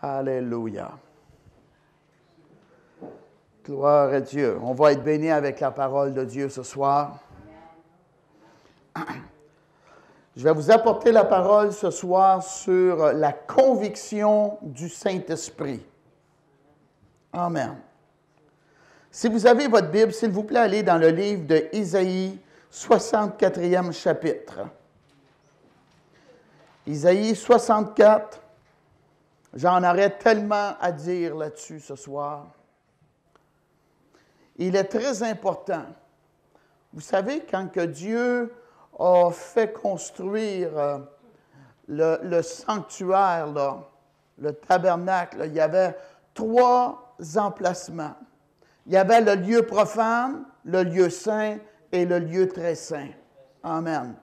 Alléluia. Gloire à Dieu. On va être béni avec la parole de Dieu ce soir. Je vais vous apporter la parole ce soir sur la conviction du Saint-Esprit. Amen. Si vous avez votre Bible, s'il vous plaît, allez dans le livre de Isaïe, 64e chapitre. Isaïe 64. J'en aurais tellement à dire là-dessus ce soir. Il est très important. Vous savez, quand que Dieu a fait construire le sanctuaire, là, le tabernacle, là, il y avait 3 emplacements. Il y avait le lieu profane, le lieu saint et le lieu très saint. Amen.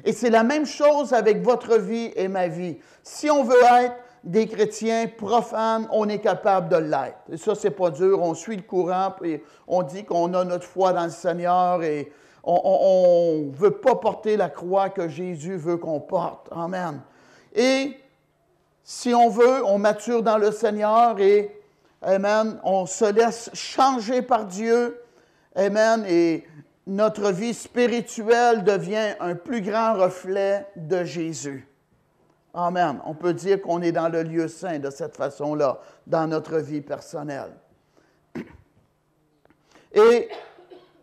Et c'est la même chose avec votre vie et ma vie. Si on veut être des chrétiens profanes, on est capable de l'être. Et ça, c'est pas dur. On suit le courant, puis on dit qu'on a notre foi dans le Seigneur et on ne veut pas porter la croix que Jésus veut qu'on porte. Amen. Et si on veut, on mature dans le Seigneur et, amen, on se laisse changer par Dieu. Amen. Et notre vie spirituelle devient un plus grand reflet de Jésus. Amen. On peut dire qu'on est dans le lieu saint de cette façon-là, dans notre vie personnelle. Et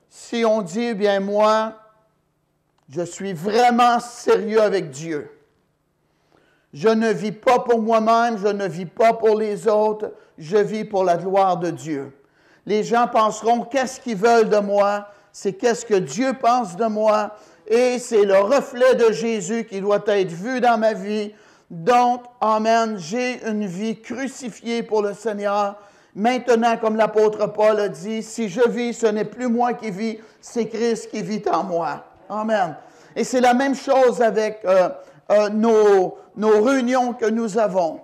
si on dit, bien moi, je suis vraiment sérieux avec Dieu. Je ne vis pas pour moi-même, je ne vis pas pour les autres, je vis pour la gloire de Dieu. Les gens penseront, qu'est-ce qu'ils veulent de moi? C'est qu'est-ce que Dieu pense de moi? Et c'est le reflet de Jésus qui doit être vu dans ma vie. Donc, amen, j'ai une vie crucifiée pour le Seigneur. Maintenant, comme l'apôtre Paul a dit, si je vis, ce n'est plus moi qui vis, c'est Christ qui vit en moi. Amen. Et c'est la même chose avec nos réunions que nous avons.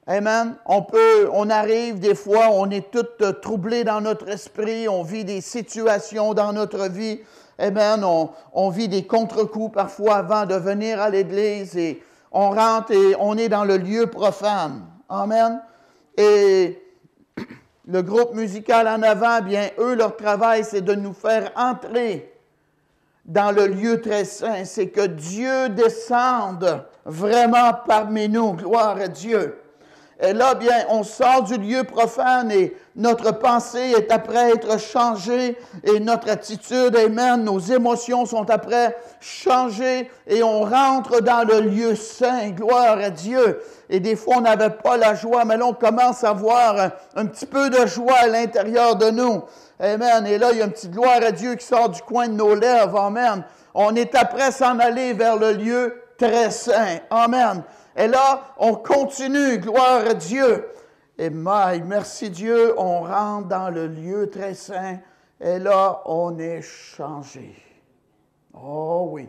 Amen. On arrive des fois, on est tous troublés dans notre esprit, on vit des situations dans notre vie. Amen. On vit des contre-coups parfois avant de venir à l'Église et on rentre et on est dans le lieu profane. Amen. Et le groupe musical en avant, bien, eux, leur travail, c'est de nous faire entrer dans le lieu très saint. C'est que Dieu descende vraiment parmi nous. Gloire à Dieu. Et là, bien, on sort du lieu profane et notre pensée est après être changée et notre attitude, amen, nos émotions sont après changées et on rentre dans le lieu saint. Gloire à Dieu. Et des fois, on n'avait pas la joie, mais là, on commence à avoir un petit peu de joie à l'intérieur de nous. Amen. Et là, il y a une petite gloire à Dieu qui sort du coin de nos lèvres. Amen. On est après s'en aller vers le lieu très saint. Amen. Et là, on continue, gloire à Dieu. Et merci Dieu, on rentre dans le lieu très saint. Et là, on est changé. Oh oui.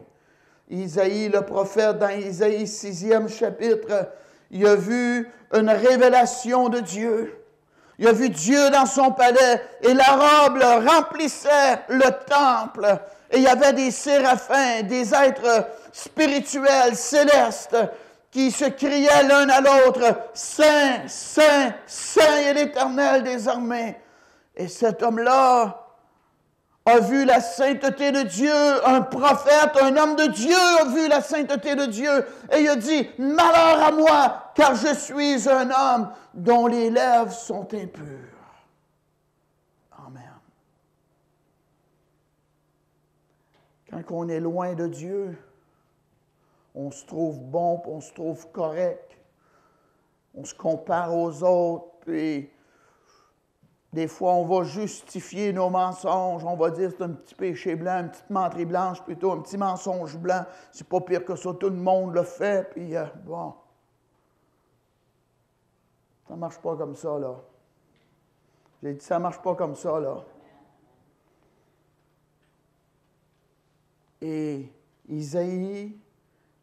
Isaïe, le prophète, dans Isaïe 6e chapitre, il a vu une révélation de Dieu. Il a vu Dieu dans son palais et la robe remplissait le temple. Et il y avait des séraphins, des êtres spirituels, célestes, qui se criaient l'un à l'autre, « Saint, Saint, Saint est l'Éternel des armées. » Et cet homme-là a vu la sainteté de Dieu, un prophète, un homme de Dieu a vu la sainteté de Dieu, et il a dit, « Malheur à moi, car je suis un homme dont les lèvres sont impures. » Amen. Quand on est loin de Dieu, on se trouve bon, on se trouve correct. On se compare aux autres, puis des fois, on va justifier nos mensonges. On va dire c'est un petit péché blanc, une petite menterie blanche plutôt, un petit mensonge blanc. C'est pas pire que ça, tout le monde le fait, puis bon. Ça marche pas comme ça, là. J'ai dit, ça marche pas comme ça, là. Et Isaïe,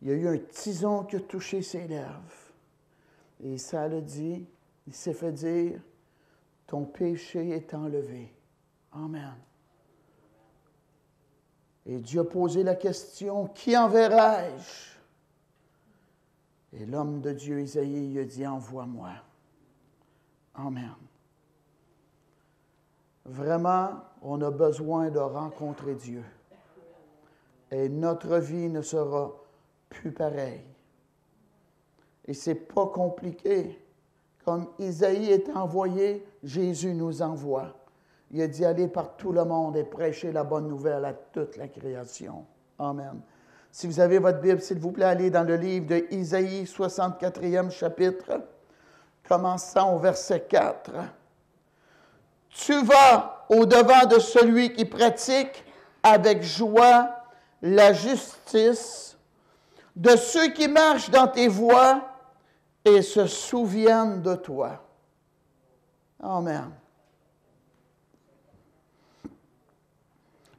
il y a eu un tison qui a touché ses lèvres. Et ça le dit, il s'est fait dire, ton péché est enlevé. Amen. Et Dieu a posé la question, qui enverrai-je? Et l'homme de Dieu, Isaïe, il a dit, envoie-moi. Amen. Vraiment, on a besoin de rencontrer Dieu. Et notre vie ne sera plus pareille. Et ce n'est pas compliqué. Comme Isaïe est envoyé, Jésus nous envoie. Il a dit, allez par tout le monde et prêchez la bonne nouvelle à toute la création. Amen. Si vous avez votre Bible, s'il vous plaît, allez dans le livre de Isaïe, 64e chapitre, commençant au verset 4. Tu vas au-devant de celui qui pratique avec joie la justice, de ceux qui marchent dans tes voies et se souviennent de toi. Amen.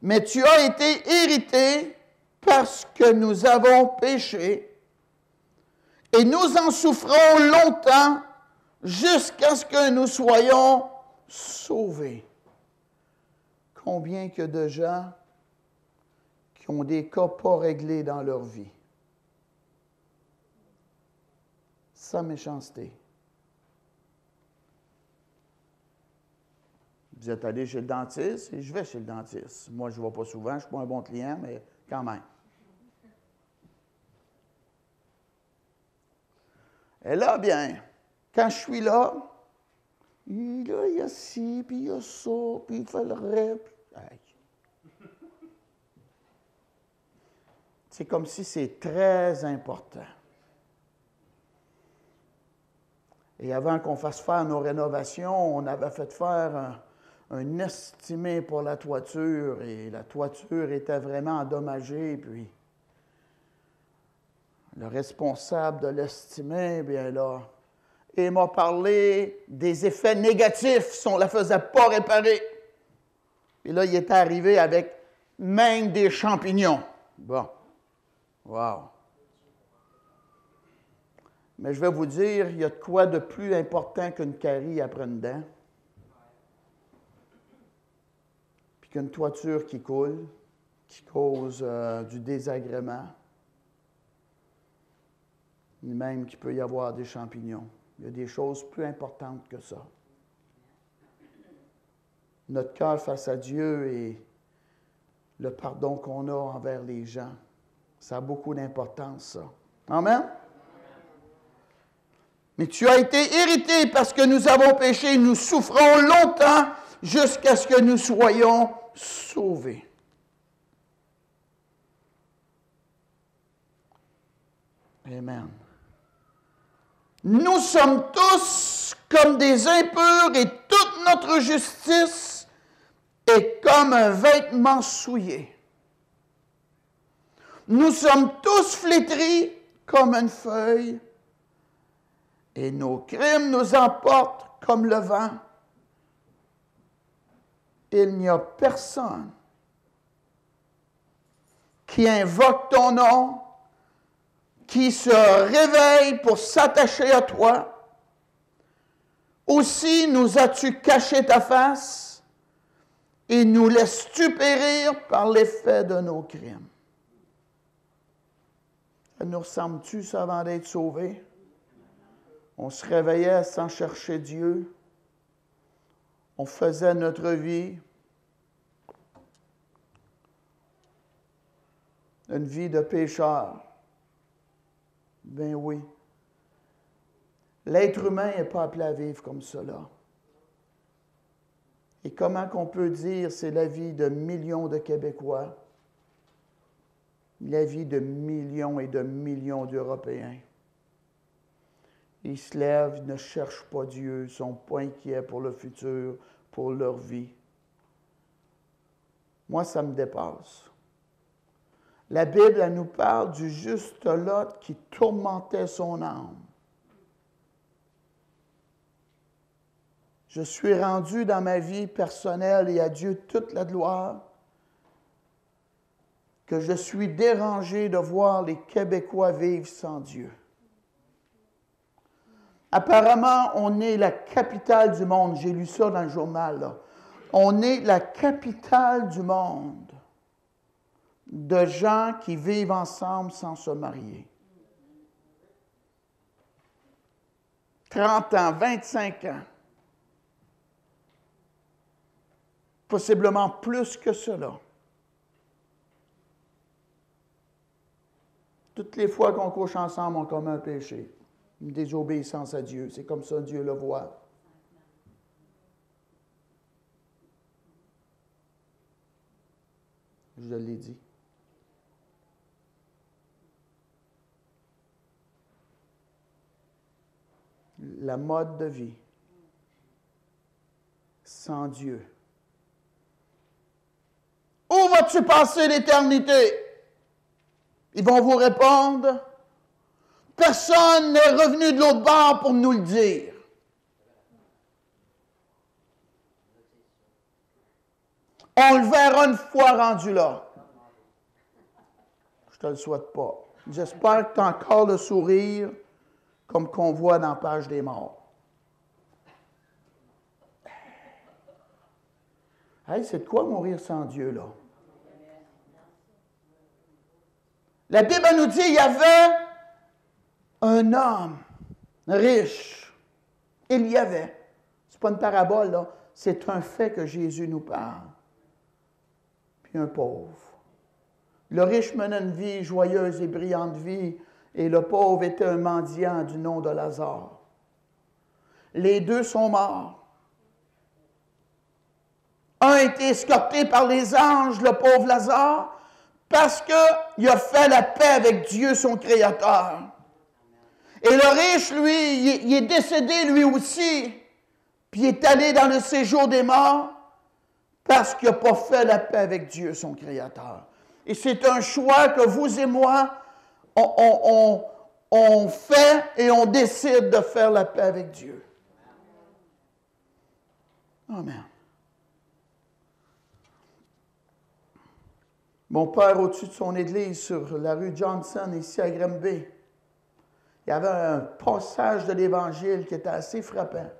Mais tu as été irrité parce que nous avons péché et nous en souffrons longtemps jusqu'à ce que nous soyons sauvés. Combien que de gens qui ont des cas pas réglés dans leur vie. Sans méchanceté. Vous êtes allé chez le dentiste et je vais chez le dentiste. Moi, je ne vais pas souvent, je ne suis pas un bon client, mais quand même. Et là, bien, quand je suis là, il y a ci, puis il y a ça, puis il fait le rêve. C'est comme si c'est très important. Et avant qu'on fasse faire nos rénovations, on avait fait faire un estimé pour la toiture, et la toiture était vraiment endommagée, puis le responsable de l'estimé, bien là, il m'a parlé des effets négatifs si on ne la faisait pas réparer. Et là, il était arrivé avec même des champignons. Bon. Wow. Mais je vais vous dire, il y a de quoi de plus important qu'une carie après une dent. Puis qu'une toiture qui coule, qui cause du désagrément. Ni même qu'il peut y avoir des champignons. Il y a des choses plus importantes que ça. Notre cœur face à Dieu et le pardon qu'on a envers les gens, ça a beaucoup d'importance, ça. Amen? Mais tu as été irrité parce que nous avons péché, nous souffrons longtemps jusqu'à ce que nous soyons sauvés. Amen. Nous sommes tous comme des impurs et toute notre justice est comme un vêtement souillé. Nous sommes tous flétris comme une feuille et nos crimes nous emportent comme le vent. Il n'y a personne qui invoque ton nom, qui se réveille pour s'attacher à toi. Aussi nous as-tu caché ta face et nous laisses-tu périr par l'effet de nos crimes. Ça nous ressemble-tu, ça, avant d'être sauvés? On se réveillait sans chercher Dieu. On faisait notre vie. Une vie de pécheur. Ben oui. L'être humain n'est pas appelé à vivre comme cela. Et comment qu'on peut dire c'est la vie de millions de Québécois, la vie de millions et de millions d'Européens. Ils se lèvent, ils ne cherchent pas Dieu, ils ne sont pas inquiets pour le futur, pour leur vie. Moi, ça me dépasse. La Bible, elle nous parle du juste Lot qui tourmentait son âme. Je suis rendu dans ma vie personnelle et à Dieu toute la gloire que je suis dérangé de voir les Québécois vivre sans Dieu. Apparemment, on est la capitale du monde. J'ai lu ça dans le journal, là. On est la capitale du monde de gens qui vivent ensemble sans se marier. 30 ans, 25 ans. possiblement plus que cela. Toutes les fois qu'on couche ensemble, on commet un péché, une désobéissance à Dieu. C'est comme ça Dieu le voit. Je l'ai dit. La mode de vie sans Dieu. Où vas-tu passer l'éternité? Ils vont vous répondre, personne n'est revenu de l'autre bord pour nous le dire. On le verra une fois rendu là. Je ne te le souhaite pas. J'espère que tu as encore le sourire comme qu'on voit dans la page des morts. Hey, c'est de quoi mourir sans Dieu, là? La Bible nous dit qu'il y avait un homme riche. Il y avait. Ce n'est pas une parabole, là. C'est un fait que Jésus nous parle. Puis un pauvre. Le riche menait une vie joyeuse et brillante vie, et le pauvre était un mendiant du nom de Lazare. Les deux sont morts. Un a été escorté par les anges, le pauvre Lazare, parce qu'il a fait la paix avec Dieu, son Créateur. Et le riche, lui, il est décédé lui aussi, puis il est allé dans le séjour des morts, parce qu'il n'a pas fait la paix avec Dieu, son Créateur. Et c'est un choix que vous et moi, on fait et on décide de faire la paix avec Dieu. Amen. Mon père, au-dessus de son église, sur la rue Johnson, ici à Granby, il y avait un passage de l'Évangile qui était assez frappant.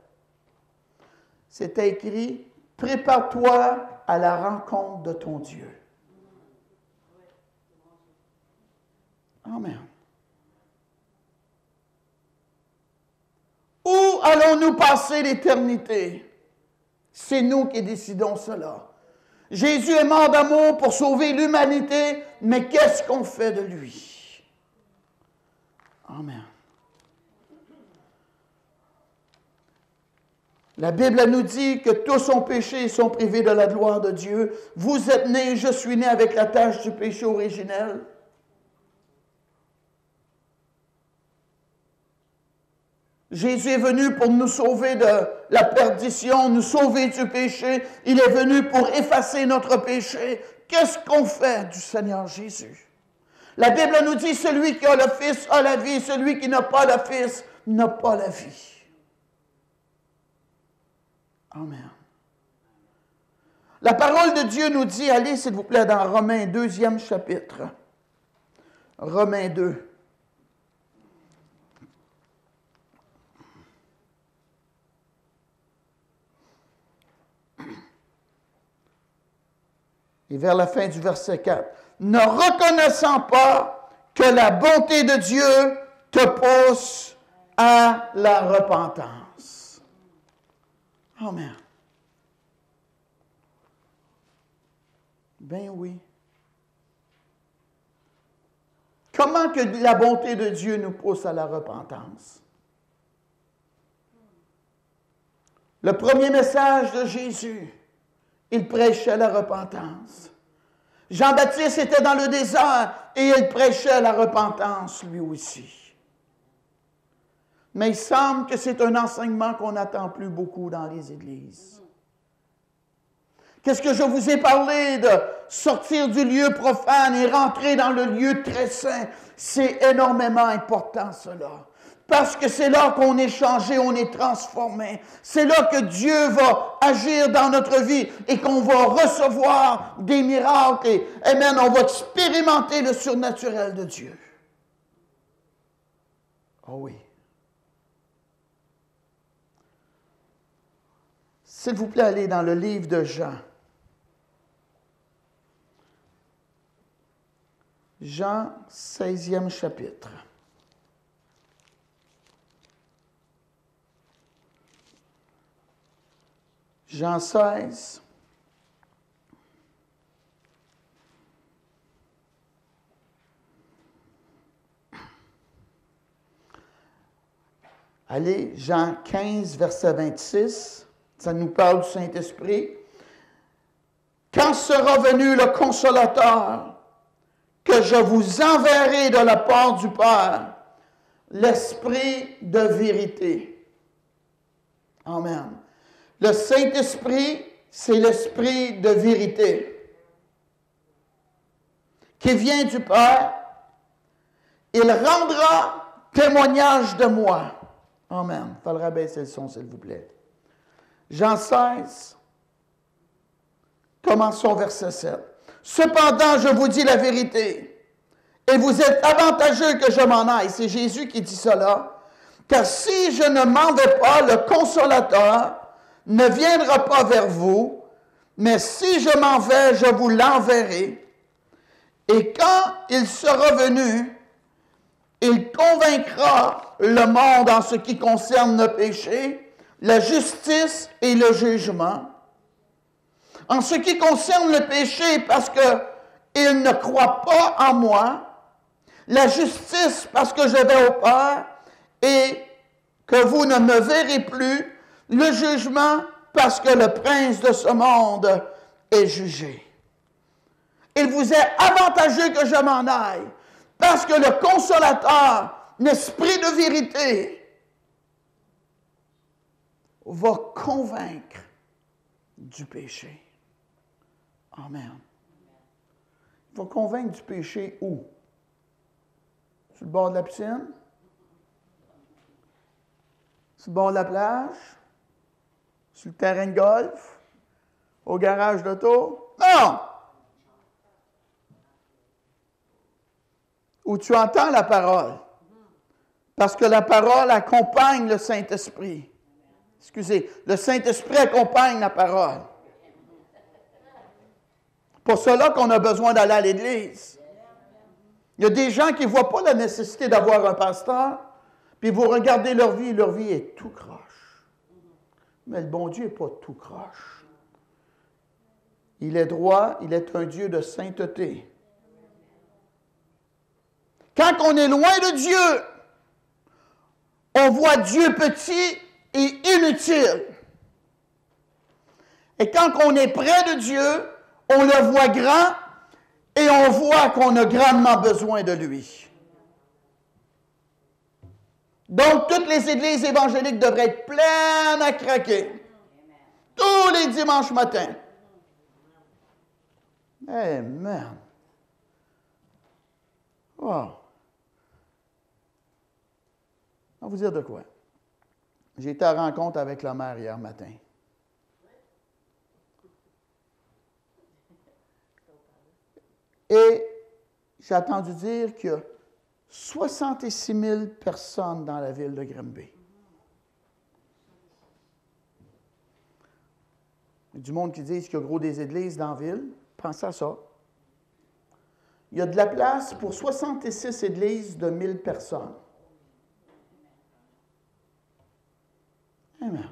C'était écrit « Prépare-toi à la rencontre de ton Dieu ». Amen. Où allons-nous passer l'éternité? C'est nous qui décidons cela. Jésus est mort d'amour pour sauver l'humanité, mais qu'est-ce qu'on fait de lui? Amen. La Bible nous dit que tous ont péché et sont privés de la gloire de Dieu. Vous êtes nés, je suis né avec la tâche du péché originel. Jésus est venu pour nous sauver de la perdition, nous sauver du péché. Il est venu pour effacer notre péché. Qu'est-ce qu'on fait du Seigneur Jésus? La Bible nous dit, celui qui a le Fils a la vie, celui qui n'a pas le Fils n'a pas la vie. Amen. La parole de Dieu nous dit, allez s'il vous plaît dans Romains 2e chapitre. Romains 2. Et vers la fin du verset 4, ne reconnaissant pas que la bonté de Dieu te pousse à la repentance. Amen. Ben oui. Comment que la bonté de Dieu nous pousse à la repentance? Le premier message de Jésus, il prêchait la repentance. Jean-Baptiste était dans le désert et il prêchait la repentance lui aussi. Mais il semble que c'est un enseignement qu'on n'attend plus beaucoup dans les églises. Qu'est-ce que je vous ai parlé de sortir du lieu profane et rentrer dans le lieu très saint? C'est énormément important cela. Parce que c'est là qu'on est changé, on est transformé. C'est là que Dieu va agir dans notre vie et qu'on va recevoir des miracles. Et, amen, on va expérimenter le surnaturel de Dieu. Oh oui. S'il vous plaît, allez dans le livre de Jean. Jean, 16e chapitre. Jean 16. Allez, Jean 15, verset 26, ça nous parle du Saint-Esprit. Quand sera venu le Consolateur, que je vous enverrai de la part du Père, l'Esprit de vérité. Amen. Le Saint-Esprit, c'est l'Esprit de vérité qui vient du Père. Il rendra témoignage de moi. Amen. Il faudra baisser le son, s'il vous plaît. Jean 16, commençons verset 7. Cependant, je vous dis la vérité, et vous êtes avantageux que je m'en aille. C'est Jésus qui dit cela. Car si je ne m'en vais pas, le Consolateur ne viendra pas vers vous, mais si je m'en vais, je vous l'enverrai. Et quand il sera venu, il convaincra le monde en ce qui concerne le péché, la justice et le jugement. En ce qui concerne le péché, parce qu'il ne croit pas en moi, la justice, parce que je vais au Père et que vous ne me verrez plus, le jugement, parce que le prince de ce monde est jugé. Il vous est avantageux que je m'en aille, parce que le Consolateur, l'Esprit de vérité, va convaincre du péché. Amen. Il va convaincre du péché où? Sur le bord de la piscine? Sur le bord de la plage? Sur le terrain de golf? Au garage d'auto? Non! Où tu entends la parole. Parce que la parole accompagne le Saint-Esprit. Excusez, le Saint-Esprit accompagne la parole. Pour cela qu'on a besoin d'aller à l'Église. Il y a des gens qui ne voient pas la nécessité d'avoir un pasteur, puis vous regardez leur vie est tout croche. Mais le bon Dieu n'est pas tout croche. Il est droit, il est un Dieu de sainteté. Quand on est loin de Dieu, on voit Dieu petit et inutile. Et quand on est près de Dieu, on le voit grand et on voit qu'on a grandement besoin de lui. Donc, toutes les églises évangéliques devraient être pleines à craquer. Tous les dimanches matins. Amen. Wow. On va vous dire de quoi. J'ai été à rencontre avec la mère hier matin. Et j'ai entendu dire qu'il y a 66 000 personnes dans la ville de Grimby. Il y a du monde qui dit qu'il y a gros des églises dans la ville. Pensez à ça. Il y a de la place pour 66 églises de 1000 personnes. Amen.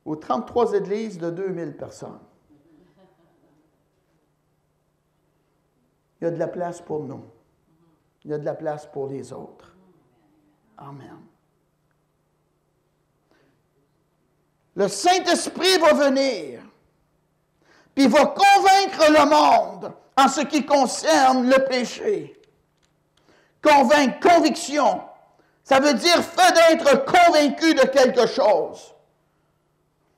Ou 33 églises de 2000 personnes. Il y a de la place pour nous. Il y a de la place pour les autres. Amen. Le Saint-Esprit va venir, puis il va convaincre le monde en ce qui concerne le péché. Convaincre, conviction, ça veut dire fait d'être convaincu de quelque chose.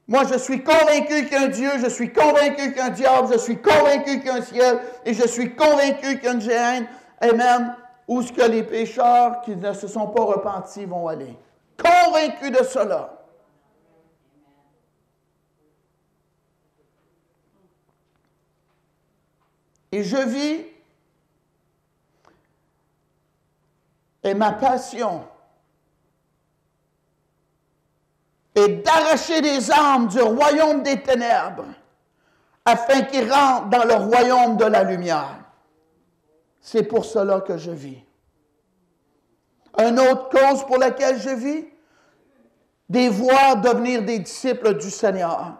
Moi, je suis convaincu qu'il y a un Dieu, je suis convaincu qu'il y a un diable, je suis convaincu qu'il y a un ciel, et je suis convaincu qu'il y a une géhenne, et même où ce que les pécheurs qui ne se sont pas repentis vont aller. Convaincu de cela. Et je vis, et ma passion est d'arracher les âmes du royaume des ténèbres afin qu'ils rentrent dans le royaume de la lumière. C'est pour cela que je vis. Une autre cause pour laquelle je vis, des voir devenir des disciples du Seigneur.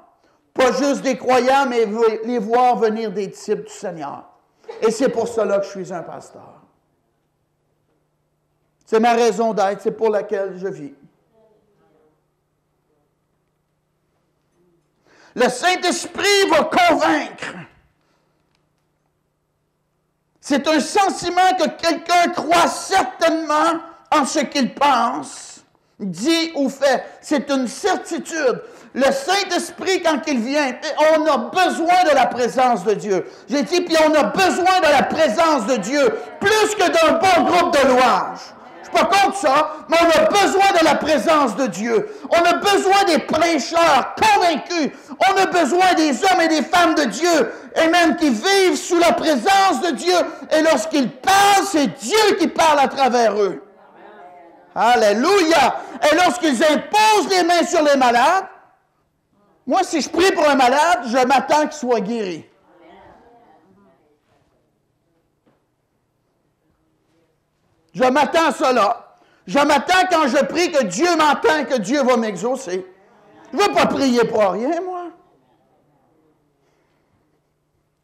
Pas juste des croyants, mais les voir venir des disciples du Seigneur. Et c'est pour cela que je suis un pasteur. C'est ma raison d'être, c'est pour laquelle je vis. Le Saint-Esprit va convaincre. C'est un sentiment que quelqu'un croit certainement en ce qu'il pense, dit ou fait. C'est une certitude. Le Saint-Esprit, quand il vient, on a besoin de la présence de Dieu. J'ai dit, puis on a besoin de la présence de Dieu, plus que d'un bon groupe de louanges. Je ne suis pas contre ça, mais on a besoin de la présence de Dieu. On a besoin des prêcheurs convaincus. On a besoin des hommes et des femmes de Dieu, amen, qui vivent sous la présence de Dieu. Et lorsqu'ils parlent, c'est Dieu qui parle à travers eux. Alléluia! Et lorsqu'ils imposent les mains sur les malades, moi, si je prie pour un malade, je m'attends qu'il soit guéri. Je m'attends à cela. Je m'attends quand je prie que Dieu m'entend, que Dieu va m'exaucer. Je ne veux pas prier pour rien, moi.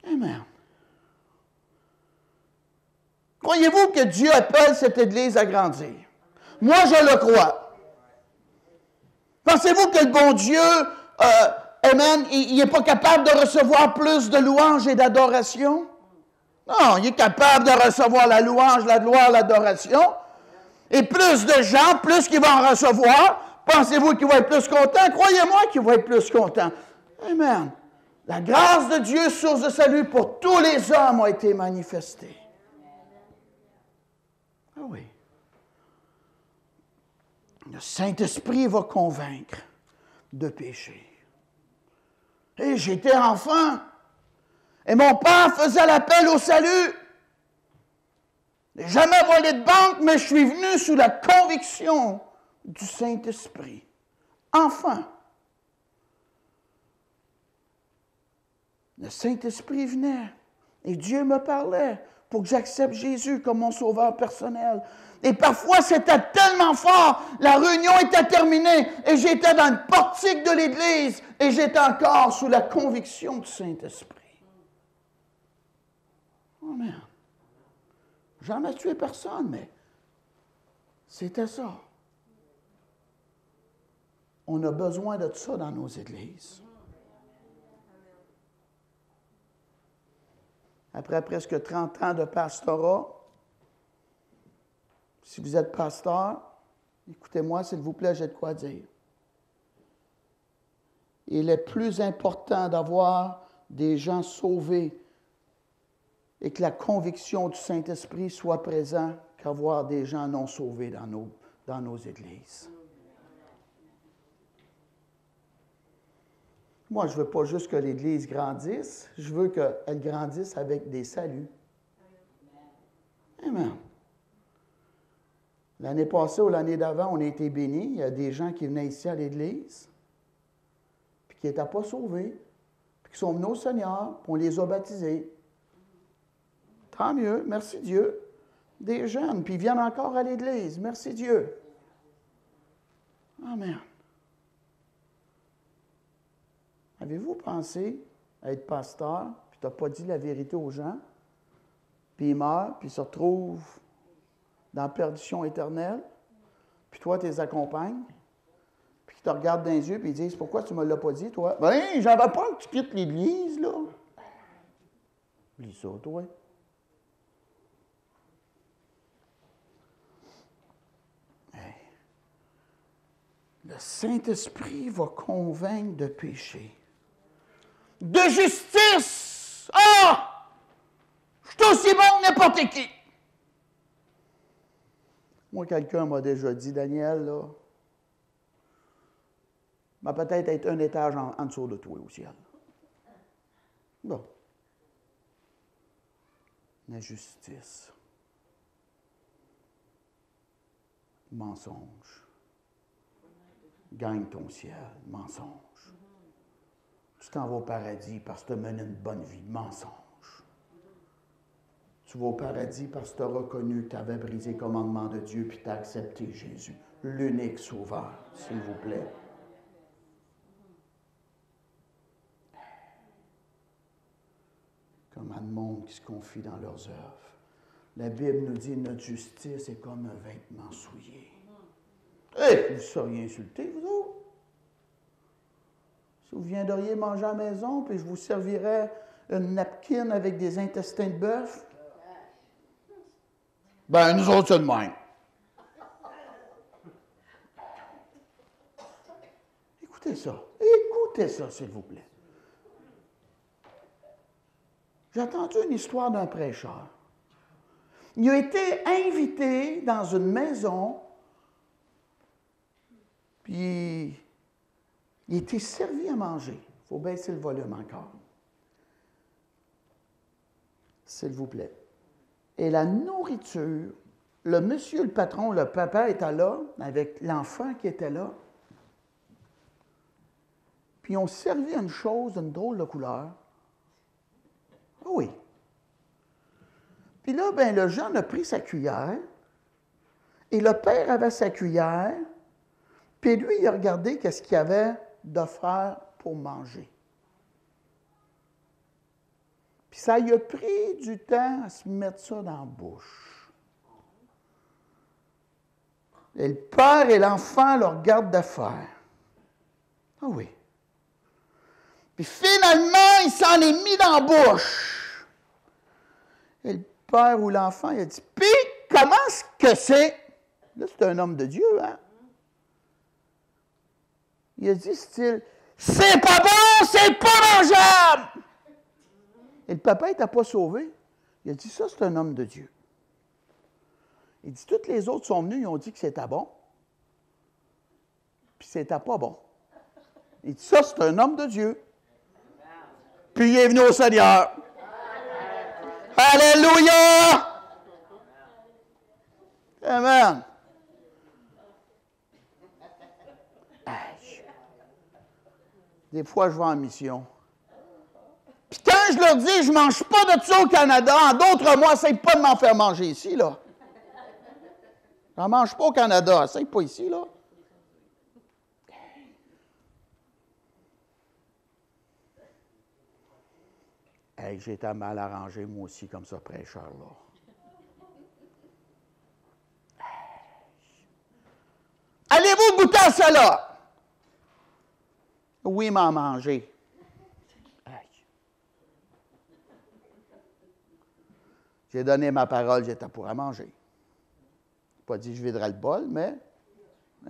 Amen. Croyez-vous que Dieu appelle cette Église à grandir? Moi, je le crois. Pensez-vous que le bon Dieu, amen, il n'est pas capable de recevoir plus de louanges et d'adoration? Non, il est capable de recevoir la louange, la gloire, l'adoration. Et plus de gens, plus qu'il va en recevoir, pensez-vous qu'il va être plus content? Croyez-moi qu'il va être plus content. Amen. La grâce de Dieu, source de salut pour tous les hommes, a été manifestée. Ah oui. Le Saint-Esprit va convaincre de péché. Et j'étais enfant. Et mon père faisait l'appel au salut. Je n'ai jamais volé de banque, mais je suis venu sous la conviction du Saint-Esprit. Enfant. Le Saint-Esprit venait et Dieu me parlait pour que j'accepte Jésus comme mon sauveur personnel. Et parfois, c'était tellement fort, la réunion était terminée et j'étais dans le portique de l'Église et j'étais encore sous la conviction du Saint-Esprit. Amen. Jamais tué personne, mais c'était ça. On a besoin de ça dans nos églises. Après presque 30 ans de pastorat, si vous êtes pasteur, écoutez-moi, s'il vous plaît, j'ai de quoi dire. Il est plus important d'avoir des gens sauvés et que la conviction du Saint-Esprit soit présente qu'avoir des gens non sauvés dans nos églises. Moi, je ne veux pas juste que l'Église grandisse, je veux qu'elle grandisse avec des saluts. Amen. L'année passée ou l'année d'avant, on a été bénis. Il y a des gens qui venaient ici à l'Église, puis qui n'étaient pas sauvés, puis qui sont venus au Seigneur, puis on les a baptisés. Tant mieux, merci Dieu. Des jeunes, puis ils viennent encore à l'Église, merci Dieu. Amen. Avez-vous pensé à être pasteur, puis tu n'as pas dit la vérité aux gens, puis ils meurent, puis ils se retrouvent dans la perdition éternelle, puis toi, tu les accompagnes, puis ils te regardent dans les yeux, puis ils disent, pourquoi tu ne me l'as pas dit, toi? Ben, j'avais peur que tu quittes l'Église, là. Oublie ça, toi. Hey. Le Saint-Esprit va convaincre de péché. De justice! Ah! Je suis aussi bon que n'importe qui. Moi, quelqu'un m'a déjà dit, Daniel, là, va peut-être être un étage en dessous de toi au ciel. Bon. La justice. Mensonge. Gagne ton ciel. Mensonge. Tu t'en vas au paradis parce que tu as mené une bonne vie. Mensonge. Tu vas au paradis parce que tu as reconnu que tu avais brisé le commandement de Dieu puis tu as accepté Jésus, l'unique sauveur, s'il vous plaît. Comment de monde qui se confie dans leurs œuvres. La Bible nous dit notre justice est comme un vêtement souillé. Hey, vous seriez insultés, vous autres? Si vous viendriez manger à la maison, puis je vous servirais une napkin avec des intestins de bœuf, ben nous autres, c'est de même. Écoutez ça, s'il vous plaît. J'ai entendu une histoire d'un prêcheur. Il a été invité dans une maison, puis il a été servi à manger. Il faut baisser le volume encore. S'il vous plaît. Et la nourriture, le monsieur, le patron, le papa était là, avec l'enfant qui était là. Puis ils ont servi une chose d'une drôle de couleur. Ah oui. Puis là, ben, le jeune a pris sa cuillère, et le père avait sa cuillère, puis lui, il a regardé qu'est-ce qu'il y avait d'offert pour manger. Puis ça lui a pris du temps à se mettre ça dans la bouche. Et le père et l'enfant le regardent de faire. Ah oui. Puis finalement, il s'en est mis dans la bouche. Et le père ou l'enfant, il a dit, puis comment est-ce que c'est? Là, c'est un homme de Dieu, hein? Il a dit, style, c'est pas bon, c'est pas mangeable! Et le papa n'était pas sauvé. Il a dit, ça, c'est un homme de Dieu. Il dit, toutes les autres sont venus, ils ont dit que c'était bon. Puis c'était pas bon. Il dit, ça, c'est un homme de Dieu. Puis il est venu au Seigneur. Alléluia! Amen. Des fois, je vais en mission. Puis quand je leur dis, je ne mange pas de ça au Canada, en d'autres mots, essaye pas de m'en faire manger ici, là. Je n'en mange pas au Canada, essaye pas ici, là. Hey, j'étais mal arrangé, moi aussi, comme ça, prêcheur-là. Allez-vous goûter à cela? Oui, m'en manger. J'ai donné ma parole, j'étais pour à manger. Pas dit que je viderais le bol, mais...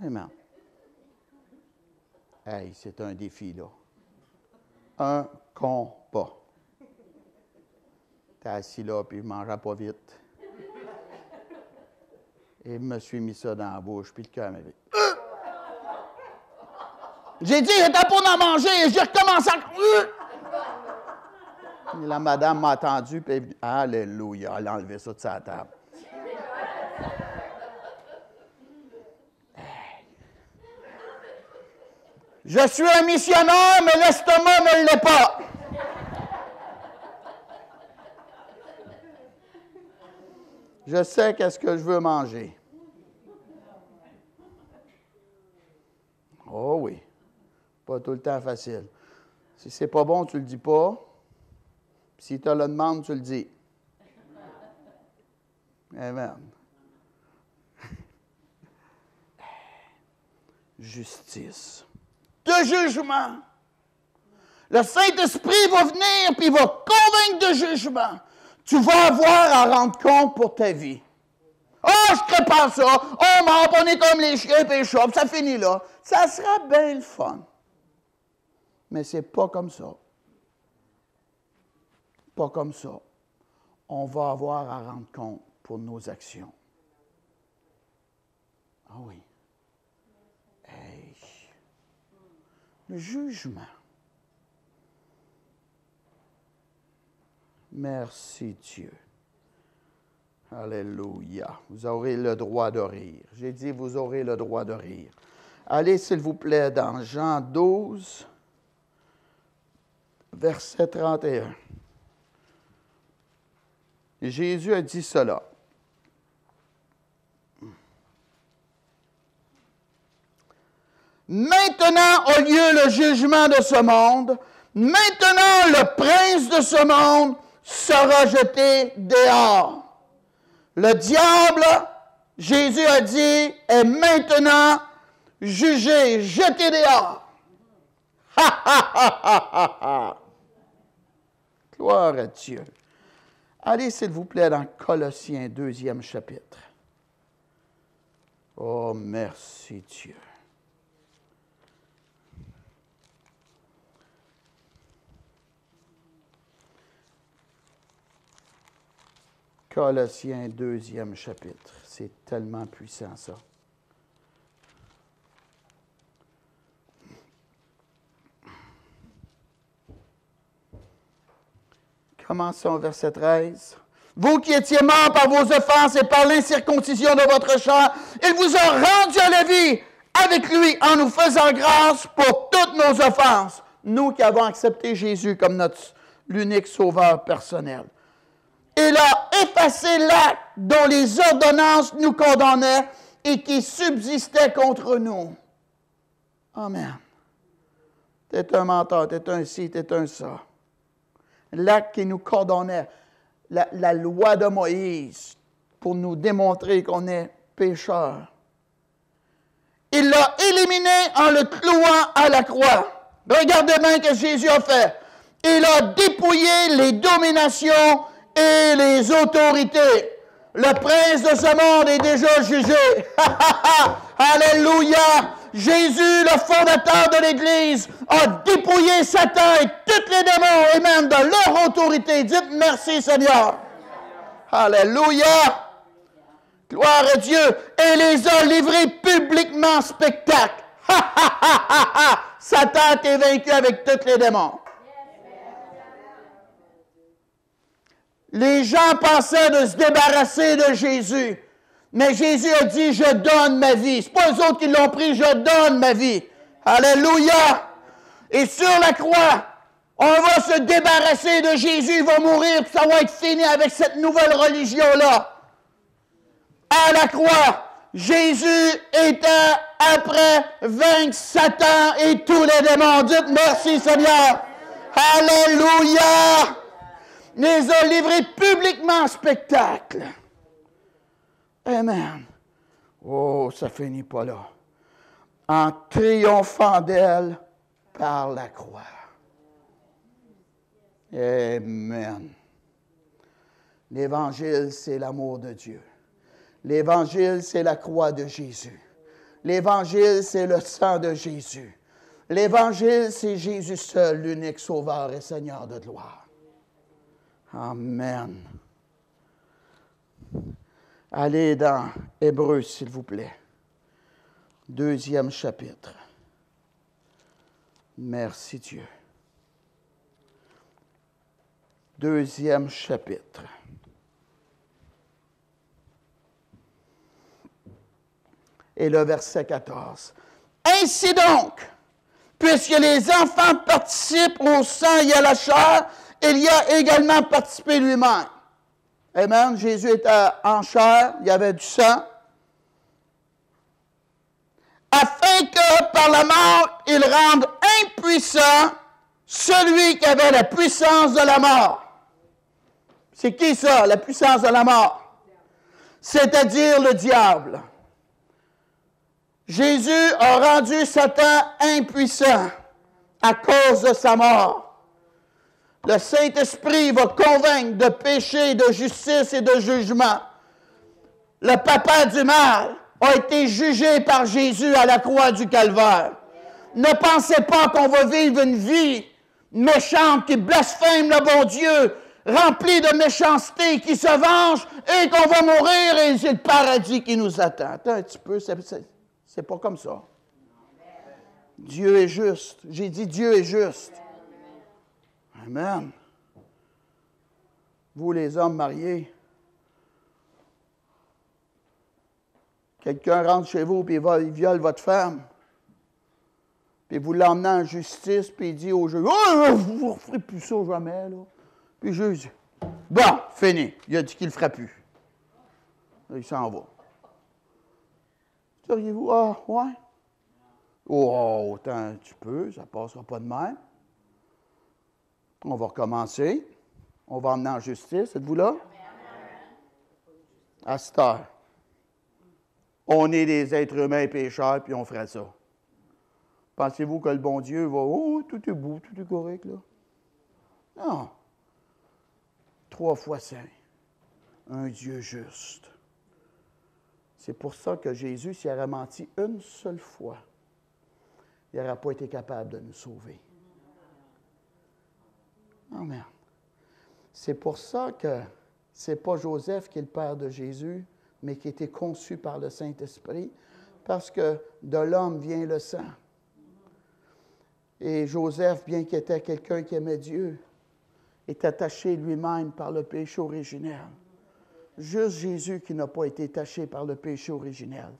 Amen. Hey, c'est un défi, là. Un compas. T'es assis là, puis je ne mangeais pas vite. Et je me suis mis ça dans la bouche, puis le cœur m'avait... J'ai dit, j'étais pour en manger, et j'ai recommencé à... Et la madame m'a attendu, puis elle est venue. Alléluia, elle a enlevé ça de sa table. Je suis un missionnaire, mais l'estomac ne l'est pas. Je sais qu'est-ce que je veux manger. Oh oui, pas tout le temps facile. Si c'est pas bon, tu le dis pas. Si tu le demandes, tu le dis. Amen. Justice. De jugement. Le Saint-Esprit va venir puis il va convaincre de jugement. Tu vas avoir à rendre compte pour ta vie. Oh, je ne crée pas ça. Oh, on est comme les chiens et les chats, ça finit là. Ça sera bien le fun. Mais c'est pas comme ça. Pas comme ça. On va avoir à rendre compte pour nos actions. Ah oui. Hey. Le jugement. Merci Dieu. Alléluia. Vous aurez le droit de rire. J'ai dit, vous aurez le droit de rire. Allez, s'il vous plaît, dans Jean 12, verset 31. Jésus a dit cela. Maintenant a lieu le jugement de ce monde. Maintenant, le prince de ce monde sera jeté dehors. Le diable, Jésus a dit, est maintenant jugé, jeté dehors. Ha, ha, ha, ha, ha, ha. Gloire à Dieu. Allez, s'il vous plaît, dans Colossiens, 2e chapitre. Oh, merci Dieu. Colossiens, 2e chapitre. C'est tellement puissant, ça. Commençons au verset 13. Vous qui étiez morts par vos offenses et par l'incirconcision de votre chair, il vous a rendu à la vie avec lui en nous faisant grâce pour toutes nos offenses. Nous qui avons accepté Jésus comme l'unique sauveur personnel. Il a effacé l'acte dont les ordonnances nous condamnaient et qui subsistait contre nous. Amen. T'es un menteur, t'es un ci, t'es un ça. L'acte qui nous condamnait, la loi de Moïse, pour nous démontrer qu'on est pécheurs. Il l'a éliminé en le clouant à la croix. Regardez bien ce que Jésus a fait. Il a dépouillé les dominations et les autorités. Le prince de ce monde est déjà jugé. Alléluia! Jésus, le fondateur de l'Église, a dépouillé Satan et tous les démons, et même de leur autorité. Dites merci, Seigneur. Alléluia! Gloire à Dieu! Et les a livrés publiquement en spectacle. Satan a été vaincu avec tous les démons. Les gens pensaient de se débarrasser de Jésus. Mais Jésus a dit, je donne ma vie. Ce n'est pas eux autres qui l'ont pris, je donne ma vie. Alléluia! Et sur la croix, on va se débarrasser de Jésus, il va mourir, puis ça va être fini avec cette nouvelle religion-là. À la croix, Jésus était après vaincre Satan et tous les démons. Dites merci Seigneur. Alléluia! Les a livrés publiquement en spectacle. Amen. Oh, ça finit pas là. En triomphant d'elle par la croix. Amen. L'Évangile, c'est l'amour de Dieu. L'Évangile, c'est la croix de Jésus. L'Évangile, c'est le sang de Jésus. L'Évangile, c'est Jésus seul, l'unique Sauveur et Seigneur de gloire. Amen. Allez dans Hébreux, s'il vous plaît. 2e chapitre. Merci Dieu. 2e chapitre. Et le verset 14. Ainsi donc, puisque les enfants participent au sang et à la chair, il y a également participé lui-même. Amen. Jésus était en chair, il y avait du sang. Afin que par la mort, il rende impuissant celui qui avait la puissance de la mort. C'est qui ça, la puissance de la mort? C'est-à-dire le diable. Jésus a rendu Satan impuissant à cause de sa mort. Le Saint-Esprit va convaincre de péché, de justice et de jugement. Le papa du mal a été jugé par Jésus à la croix du Calvaire. Ne pensez pas qu'on va vivre une vie méchante qui blasphème le bon Dieu, remplie de méchanceté, qui se venge et qu'on va mourir et c'est le paradis qui nous attend. Attends un petit peu, c'est pas comme ça. Dieu est juste. J'ai dit Dieu est juste. Amen. Vous, les hommes mariés, quelqu'un rentre chez vous et il viole votre femme, puis vous l'emmenez en justice, puis il dit au juge, « Oh, vous ne referez plus ça jamais, là. » Puis le juge dit, « Bon, fini. » Il a dit qu'il ne le fera plus. Là, il s'en va. Seriez-vous, « Ah, ouais. » Oh, autant un petit peu, ça ne passera pas de même. On va recommencer. On va emmener en justice. Êtes-vous là? à cette heure, on est des êtres humains pécheurs, puis on ferait ça. Pensez-vous que le bon Dieu va, oh, tout est beau, tout est correct, là? Non. 3 fois saint. Un Dieu juste. C'est pour ça que Jésus, s'il avait menti une seule fois, il n'aurait pas été capable de nous sauver. Amen. C'est pour ça que ce n'est pas Joseph qui est le père de Jésus, mais qui a été conçu par le Saint-Esprit, parce que de l'homme vient le sang. Et Joseph, bien qu'il était quelqu'un qui aimait Dieu, est attaché lui-même par le péché originel. Juste Jésus qui n'a pas été taché par le péché originel.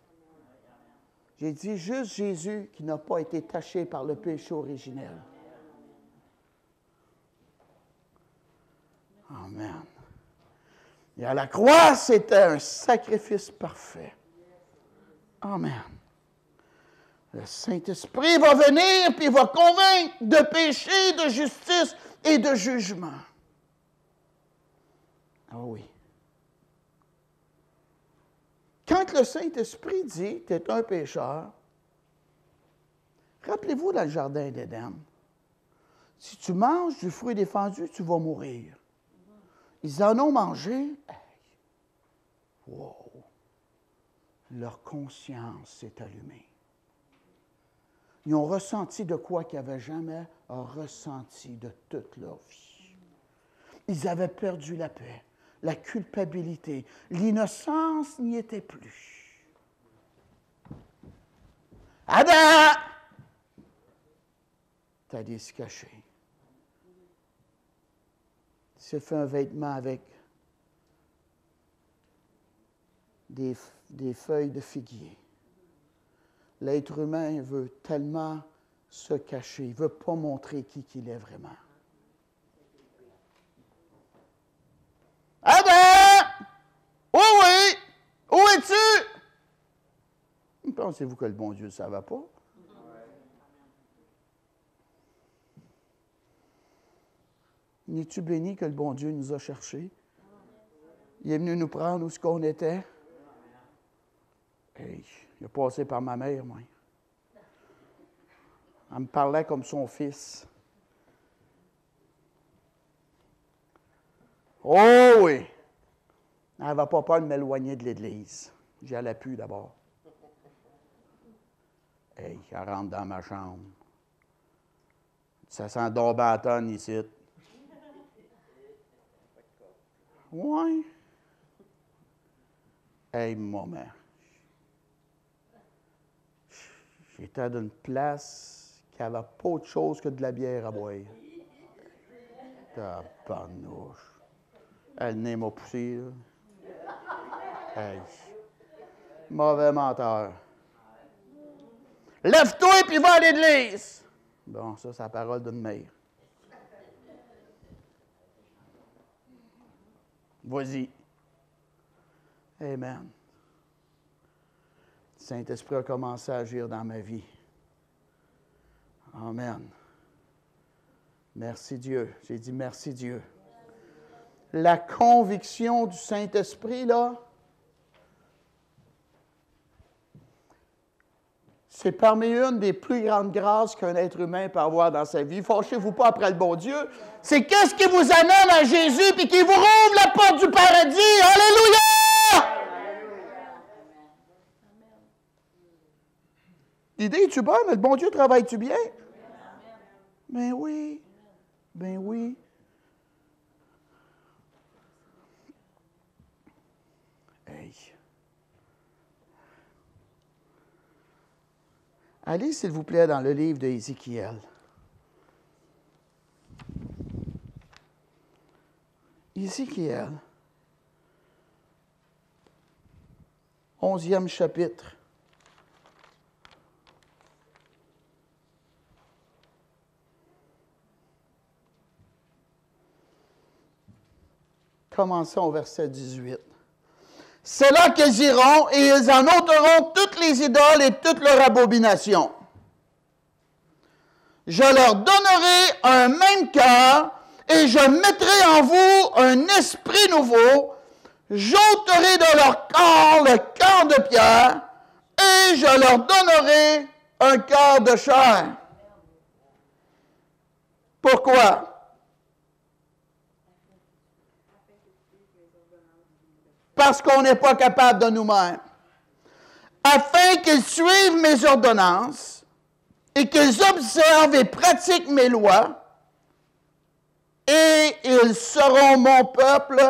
J'ai dit juste Jésus qui n'a pas été taché par le péché originel. Amen. Et à la croix, c'était un sacrifice parfait. Amen. Le Saint-Esprit va venir puis il va convaincre de péché, de justice et de jugement. Ah oui. Quand le Saint-Esprit dit « tu es un pécheur », rappelez-vous dans le jardin d'Éden, si tu manges du fruit défendu, tu vas mourir. Ils en ont mangé. Hey. Wow! Leur conscience s'est allumée. Ils ont ressenti de quoi qu'ils n'avaient jamais ressenti de toute leur vie. Ils avaient perdu la paix, la culpabilité. L'innocence n'y était plus. Adam! Tu as allé se cacher. Il s'est fait un vêtement avec des feuilles de figuier. L'être humain veut tellement se cacher. Il ne veut pas montrer qui il est vraiment. Adam! Oui, oui! Où es-tu? Pensez-vous que le bon Dieu ne savait pas? N'es-tu béni que le bon Dieu nous a cherchés? Il est venu nous prendre où ce qu'on était. Hey, il a passé par ma mère, moi. Elle me parlait comme son fils. Oh oui! Elle n'avait pas peur de m'éloigner de l'Église. J'y allais plus d'abord. Hey, elle rentre dans ma chambre. Ça sent donc bâtonne ici. Oui. Hey, maman. J'étais dans une place qui n'avait pas autre chose que de la bière à boire. Tabarnouche. Le nez m'a poussé, là. Hey. Mauvais menteur. Lève-toi et puis va à l'église. Bon, ça, c'est la parole d'une mère. Vas-y. Amen. Le Saint-Esprit a commencé à agir dans ma vie. Amen. Merci Dieu. J'ai dit merci Dieu. La conviction du Saint-Esprit, là, c'est parmi une des plus grandes grâces qu'un être humain peut avoir dans sa vie. Fâchez-vous pas après le bon Dieu. C'est qu'est-ce qui vous amène à Jésus puis qui vous rouvre la porte du paradis. Alléluia! L'idée est-tu bonne? Le bon Dieu travaille-tu bien? Ben oui. Ben oui. Hey. Allez, s'il vous plaît, dans le livre d'Ézéchiel. Ézéchiel, 11e chapitre. Commençons au verset 18. C'est là qu'ils iront et ils en ôteront toutes les idoles et toutes leurs abominations. Je leur donnerai un même cœur et je mettrai en vous un esprit nouveau. j'ôterai de leur corps le cœur de pierre et je leur donnerai un cœur de chair. Pourquoi? Parce qu'on n'est pas capable de nous-mêmes. Afin qu'ils suivent mes ordonnances et qu'ils observent et pratiquent mes lois, et ils seront mon peuple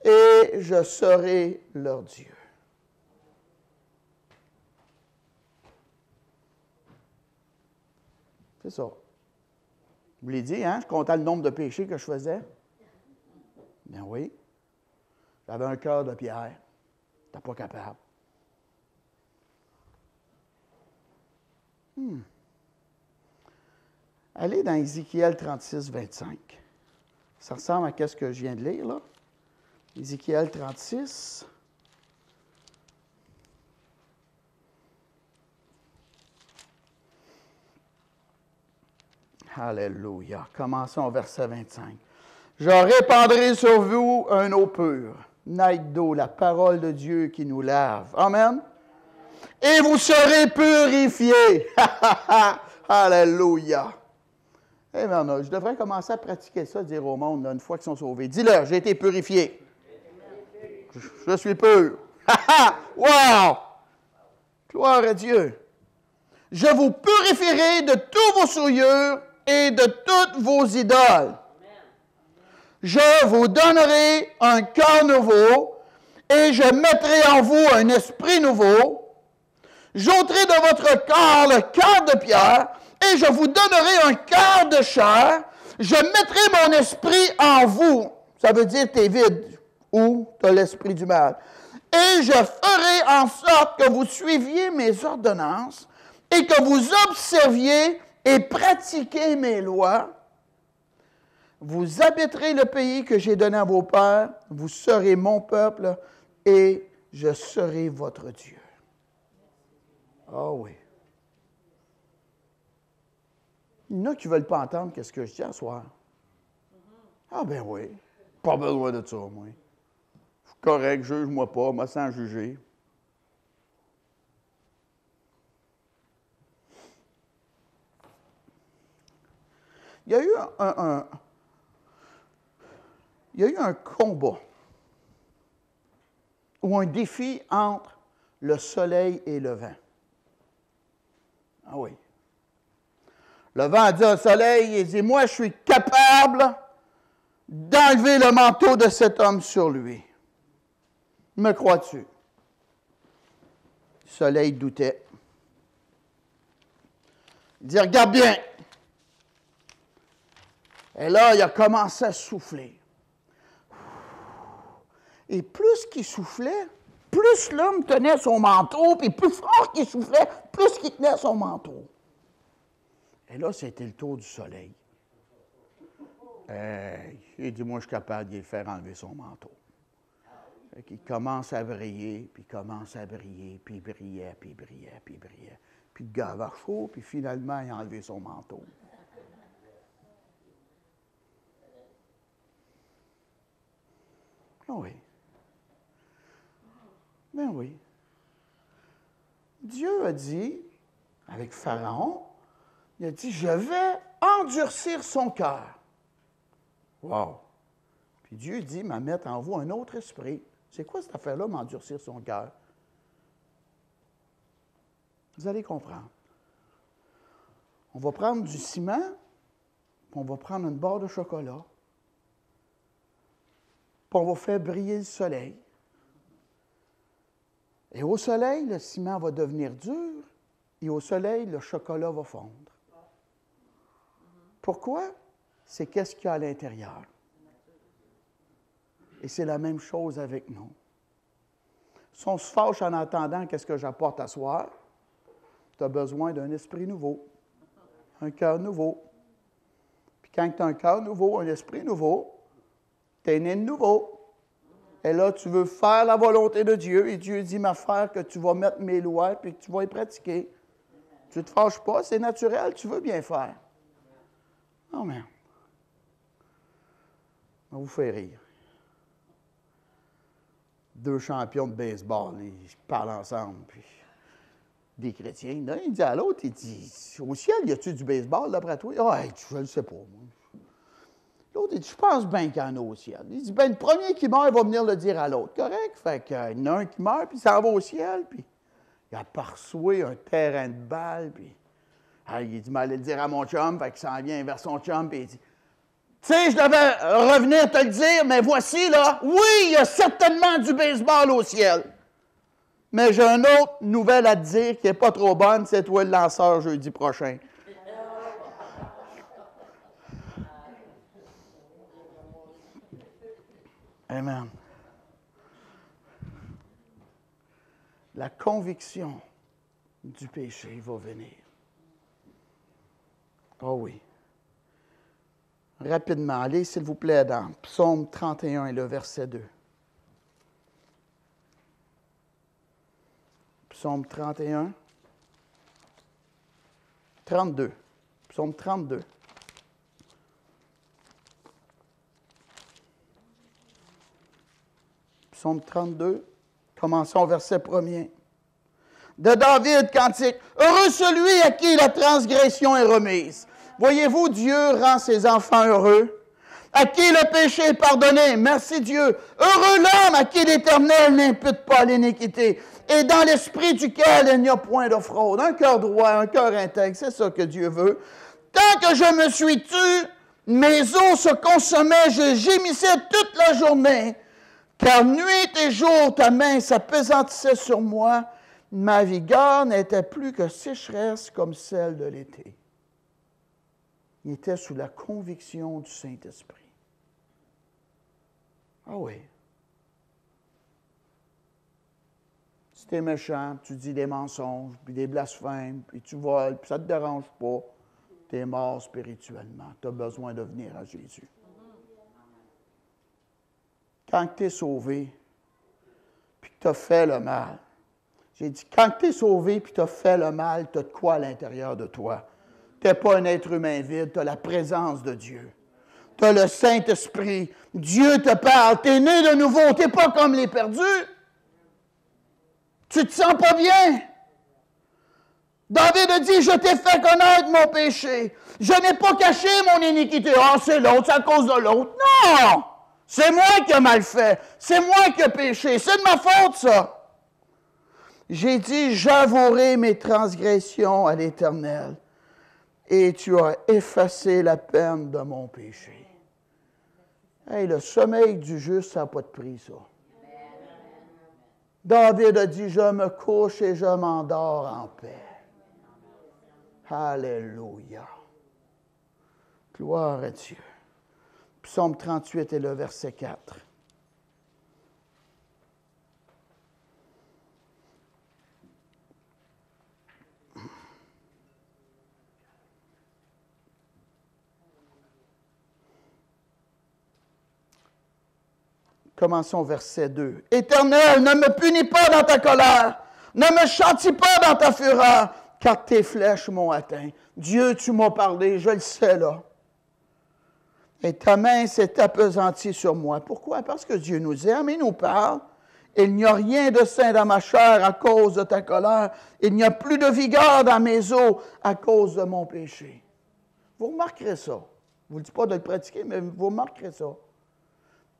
et je serai leur Dieu. C'est ça. Vous l'avez dit, hein? Je comptais le nombre de péchés que je faisais. Bien oui. J'avais un cœur de pierre. Tu n'es pas capable. Allez dans Ézéchiel 36, 25. Ça ressemble à ce que je viens de lire, là. Ézéchiel 36. Alléluia. Commençons au verset 25. « Je répandrai sur vous un eau pure, naître d'eau, la parole de Dieu qui nous lave. » Amen. « Et vous serez purifiés. » Alléluia. Eh bien, je devrais commencer à pratiquer ça, dire au monde, là, une fois qu'ils sont sauvés. Dis-leur, j'ai été purifié. Je suis pur. Wow! Gloire à Dieu. Je vous purifierai de tous vos souillures et de toutes vos idoles. Je vous donnerai un cœur nouveau et je mettrai en vous un esprit nouveau. J'ôterai de votre corps le cœur de pierre et je vous donnerai un cœur de chair. Je mettrai mon esprit en vous. Ça veut dire tu es vide ou tu as l'esprit du mal. Et je ferai en sorte que vous suiviez mes ordonnances et que vous observiez et pratiquiez mes lois. Vous habiterez le pays que j'ai donné à vos pères. Vous serez mon peuple et je serai votre Dieu. Ah oui. Il y en a qui ne veulent pas entendre ce que je dis à soir. Ah ben oui. Pas besoin de ça, moi. Je suis correct, juge-moi pas, moi sans juger. Il y a eu un combat ou un défi entre le soleil et le vent. Ah oui. Le vent a dit au soleil, il dit, moi je suis capable d'enlever le manteau de cet homme sur lui. Me crois-tu? Le soleil doutait. Il dit, regarde bien. Et là, il a commencé à souffler. Et plus qu'il soufflait, plus l'homme tenait son manteau, puis plus fort qu'il soufflait, plus qu'il tenait son manteau. Et là, c'était le tour du soleil. Il dit, moi, je suis capable de lui faire enlever son manteau. Il commence à briller, puis il commence à briller, puis il brillait, puis il brillait, puis il brillait. Puis le gars avait chaud, puis finalement, il a enlevé son manteau. Ah oui. Ben oui. Dieu a dit, avec Pharaon, il a dit, je vais endurcir son cœur. Wow! Puis Dieu dit, m'a mettre en vous un autre esprit. C'est quoi cette affaire-là, m'endurcir son cœur? Vous allez comprendre. On va prendre du ciment, puis on va prendre une barre de chocolat, puis on va faire briller le soleil. Et au soleil, le ciment va devenir dur, et au soleil, le chocolat va fondre. Pourquoi? C'est qu'est-ce qu'il y a à l'intérieur. Et c'est la même chose avec nous. Si on se fâche en entendant qu'est-ce que j'apporte à soir, tu as besoin d'un esprit nouveau, un cœur nouveau. Puis quand tu as un cœur nouveau, un esprit nouveau, tu es né de nouveau. Et là, tu veux faire la volonté de Dieu, et Dieu dit, ma frère, que tu vas mettre mes lois, puis que tu vas les pratiquer. Tu ne te fâches pas, c'est naturel, tu veux bien faire. Amen. On vous fait rire. 2 champions de baseball, ils parlent ensemble, puis des chrétiens. L'un, il dit à l'autre, il dit, au ciel, y a-tu du baseball d'après toi? Ah, je ne le sais pas, moi. L'autre, il dit, je pense bien qu'il y en a au ciel. Il dit, ben le premier qui meurt va venir le dire à l'autre. Correct? Fait qu'il y en a un qui meurt, puis il s'en va au ciel, puis il a parçoué un terrain de balle, puis il dit, mais allez le dire à mon chum, fait qu'il s'en vient vers son chum, puis il dit, tu sais, je devais revenir te le dire, mais voici, là, oui, il y a certainement du baseball au ciel. Mais j'ai une autre nouvelle à te dire qui n'est pas trop bonne, c'est toi le lanceur jeudi prochain. Amen. La conviction du péché va venir. Oh oui. Rapidement, allez, s'il vous plaît, dans Psaume 31 et le verset 2. Psaume 31, 32. Psaume 32. Psaume 32, commençons au verset 1er. De David, cantique. Heureux celui à qui la transgression est remise. Voyez-vous, Dieu rend ses enfants heureux. À qui le péché est pardonné. Merci Dieu. Heureux l'homme à qui l'Éternel n'impute pas l'iniquité. Et dans l'esprit duquel il n'y a point de fraude. Un cœur droit, un cœur intègre. C'est ça que Dieu veut. Tant que je me suis tu, mes os se consommaient, je gémissais toute la journée. Car nuit et jour, ta main s'appesantissait sur moi. Ma vigueur n'était plus que sécheresse comme celle de l'été. Il était sous la conviction du Saint-Esprit. Ah oui. Si tu es méchant, tu dis des mensonges, puis des blasphèmes, puis tu voles, puis ça ne te dérange pas, tu es mort spirituellement. Tu as besoin de venir à Jésus. Quand tu es sauvé, puis que tu as fait le mal, j'ai dit, quand tu es sauvé, puis tu as fait le mal, tu as de quoi à l'intérieur de toi? Tu n'es pas un être humain vide, tu as la présence de Dieu. Tu as le Saint-Esprit. Dieu te parle. Tu es né de nouveau. Tu n'es pas comme les perdus. Tu ne te sens pas bien. David a dit, je t'ai fait connaître mon péché. Je n'ai pas caché mon iniquité. Ah, c'est l'autre, c'est à cause de l'autre. Non! C'est moi qui ai mal fait. C'est moi qui ai péché. C'est de ma faute, ça. J'ai dit, j'avouerai mes transgressions à l'Éternel. Et tu as effacé la peine de mon péché. Hey, le sommeil du juste, ça n'a pas de prix, ça. David a dit, je me couche et je m'endors en paix. Alléluia. Gloire à Dieu. Psaume 38 et le verset 4. Commençons verset 2. Éternel, ne me punis pas dans ta colère, ne me châtie pas dans ta fureur, car tes flèches m'ont atteint. Dieu, tu m'as parlé, je le sais là. Et ta main s'est appesantie sur moi. Pourquoi? Parce que Dieu nous aime et nous parle. Il n'y a rien de sain dans ma chair à cause de ta colère. Il n'y a plus de vigueur dans mes os à cause de mon péché. Vous remarquerez ça. Je ne vous dis pas de le pratiquer, mais vous remarquerez ça.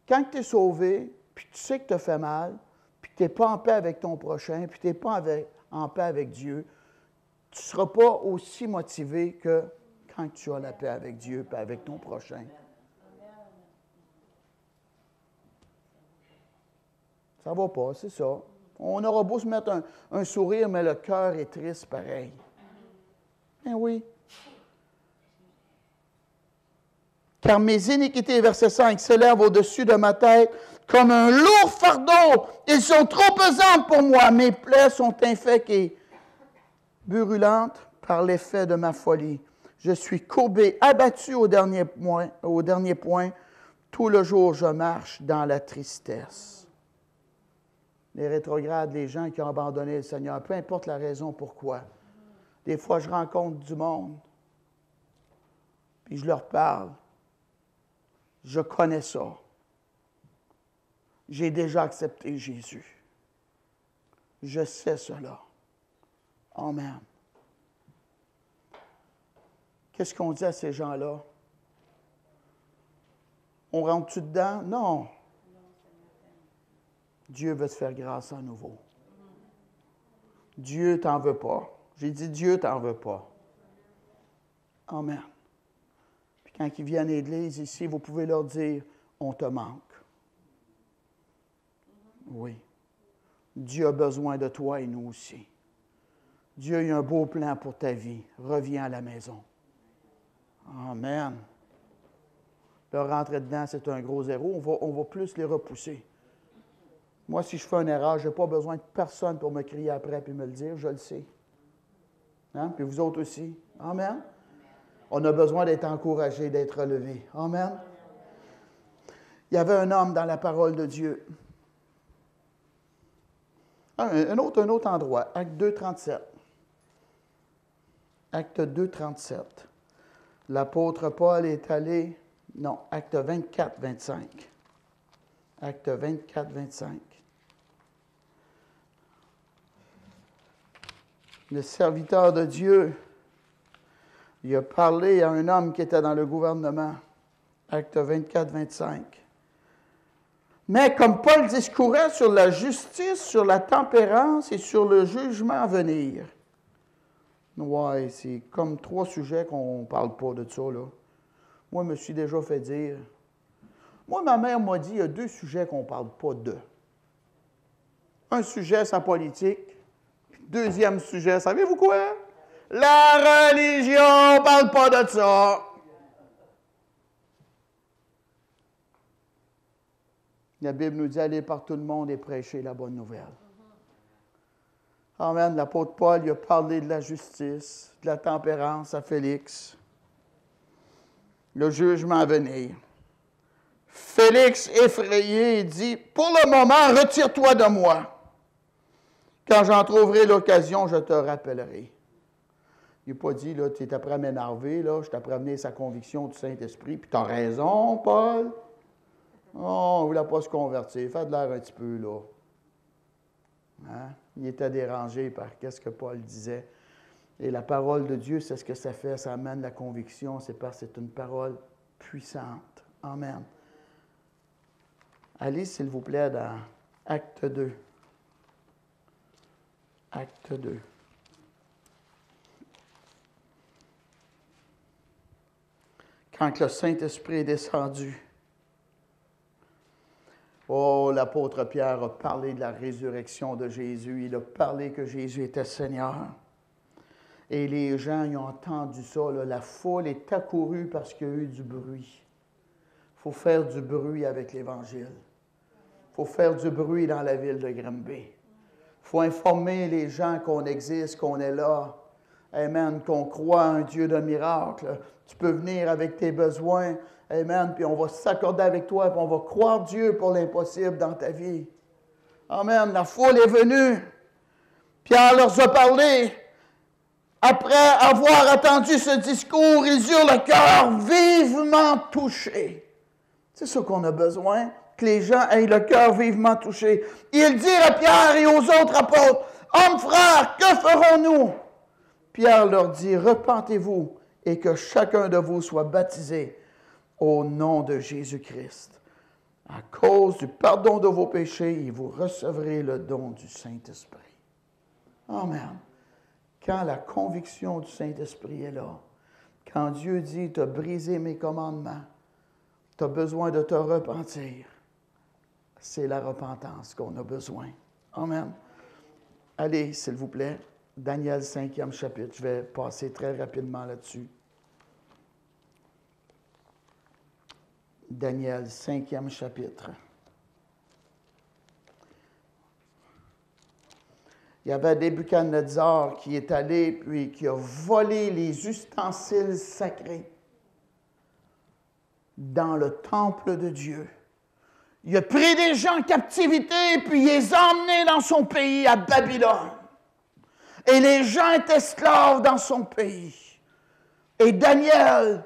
Quand tu es sauvé, puis tu sais que tu as fait mal, puis que tu n'es pas en paix avec ton prochain, puis tu n'es pas en paix avec Dieu, tu ne seras pas aussi motivé que quand tu as la paix avec Dieu et avec ton prochain. Ça ne va pas, c'est ça. On aura beau se mettre un sourire, mais le cœur est triste pareil. Ben oui. Car mes iniquités, verset 5, s'élèvent au-dessus de ma tête comme un lourd fardeau. Ils sont trop pesants pour moi. Mes plaies sont infectes et brûlantes par l'effet de ma folie. Je suis courbé, abattu au dernier point. Tout le jour, je marche dans la tristesse. Les rétrogrades, les gens qui ont abandonné le Seigneur, peu importe la raison pourquoi. Des fois, je rencontre du monde, puis je leur parle. Je connais ça. J'ai déjà accepté Jésus. Je sais cela. Amen. Qu'est-ce qu'on dit à ces gens-là? On rentre-tu dedans? Non. Dieu veut te faire grâce à nouveau. Dieu t'en veut pas. J'ai dit Dieu t'en veut pas. Amen. Puis quand ils viennent à l'Église ici, vous pouvez leur dire, on te manque. Oui. Dieu a besoin de toi et nous aussi. Dieu a un beau plan pour ta vie. Reviens à la maison. Amen. Leur rentrer dedans, c'est un gros zéro. On va plus les repousser. Moi, si je fais une erreur, je n'ai pas besoin de personne pour me crier après et me le dire. Je le sais. Hein? Puis vous autres aussi. Amen. On a besoin d'être encouragés, d'être relevés. Amen. Il y avait un homme dans la parole de Dieu. Un autre endroit, Acte 2, 37. Acte 2, 37. L'apôtre Paul est allé... Non, Acte 24, 25. Acte 24, 25. Le serviteur de Dieu, il a parlé à un homme qui était dans le gouvernement. Acte 24, 25. Mais comme Paul discourait sur la justice, sur la tempérance et sur le jugement à venir. Ouais, c'est comme 3 sujets qu'on ne parle pas de ça, là. Moi, je me suis déjà fait dire. Moi, ma mère m'a dit, il y a 2 sujets qu'on ne parle pas de. Un sujet, c'est la politique. Deuxième sujet, savez-vous quoi? La religion, on ne parle pas de ça. La Bible nous dit, allez par tout le monde et prêcher la bonne nouvelle. Amen. L'apôtre Paul, il a parlé de la justice, de la tempérance à Félix. Le jugement à venir. Félix, effrayé, dit, « Pour le moment, retire-toi de moi. Quand j'en trouverai l'occasion, je te rappellerai. » Il n'a pas dit, là, tu es prêt à m'énerver, là, je t'ai amené sa conviction du Saint-Esprit, puis tu as raison, Paul. Oh, on ne voulait pas se convertir. Fais de l'air un petit peu, là. Hein? Il était dérangé par ce que Paul disait. Et la parole de Dieu, c'est ce que ça fait. Ça amène la conviction. C'est parce que c'est une parole puissante. Amen. Allez, s'il vous plaît, dans Acte 2. Acte 2. Quand le Saint-Esprit est descendu, oh, l'apôtre Pierre a parlé de la résurrection de Jésus. Il a parlé que Jésus était Seigneur. Et les gens, ils ont entendu ça. Là. La foule est accourue parce qu'il y a eu du bruit. Il faut faire du bruit avec l'Évangile. Il faut faire du bruit dans la ville de Granby. Il faut informer les gens qu'on existe, qu'on est là. Amen, qu'on croit à un Dieu de miracles. Tu peux venir avec tes besoins. Amen, puis on va s'accorder avec toi, puis on va croire Dieu pour l'impossible dans ta vie. Amen, la foule est venue. Pierre leur a parlé. Après avoir entendu ce discours, ils eurent le cœur vivement touché. C'est ça qu'on a besoin, que les gens aient le cœur vivement touché. Ils dirent à Pierre et aux autres apôtres, « Hommes frères, que ferons-nous? » Pierre leur dit, « Repentez-vous et que chacun de vous soit baptisé au nom de Jésus-Christ. À cause du pardon de vos péchés, et vous recevrez le don du Saint-Esprit. » Amen. Quand la conviction du Saint-Esprit est là, quand Dieu dit, tu as brisé mes commandements, tu as besoin de te repentir, c'est la repentance qu'on a besoin. Amen. Allez, s'il vous plaît, Daniel 5e chapitre. Je vais passer très rapidement là-dessus. Daniel 5e chapitre. Il y avait Nebuchadnezzar qui est allé, puis qui a volé les ustensiles sacrés dans le temple de Dieu. Il a pris des gens en captivité, puis il les a emmenés dans son pays, à Babylone. Et les gens étaient esclaves dans son pays. Et Daniel,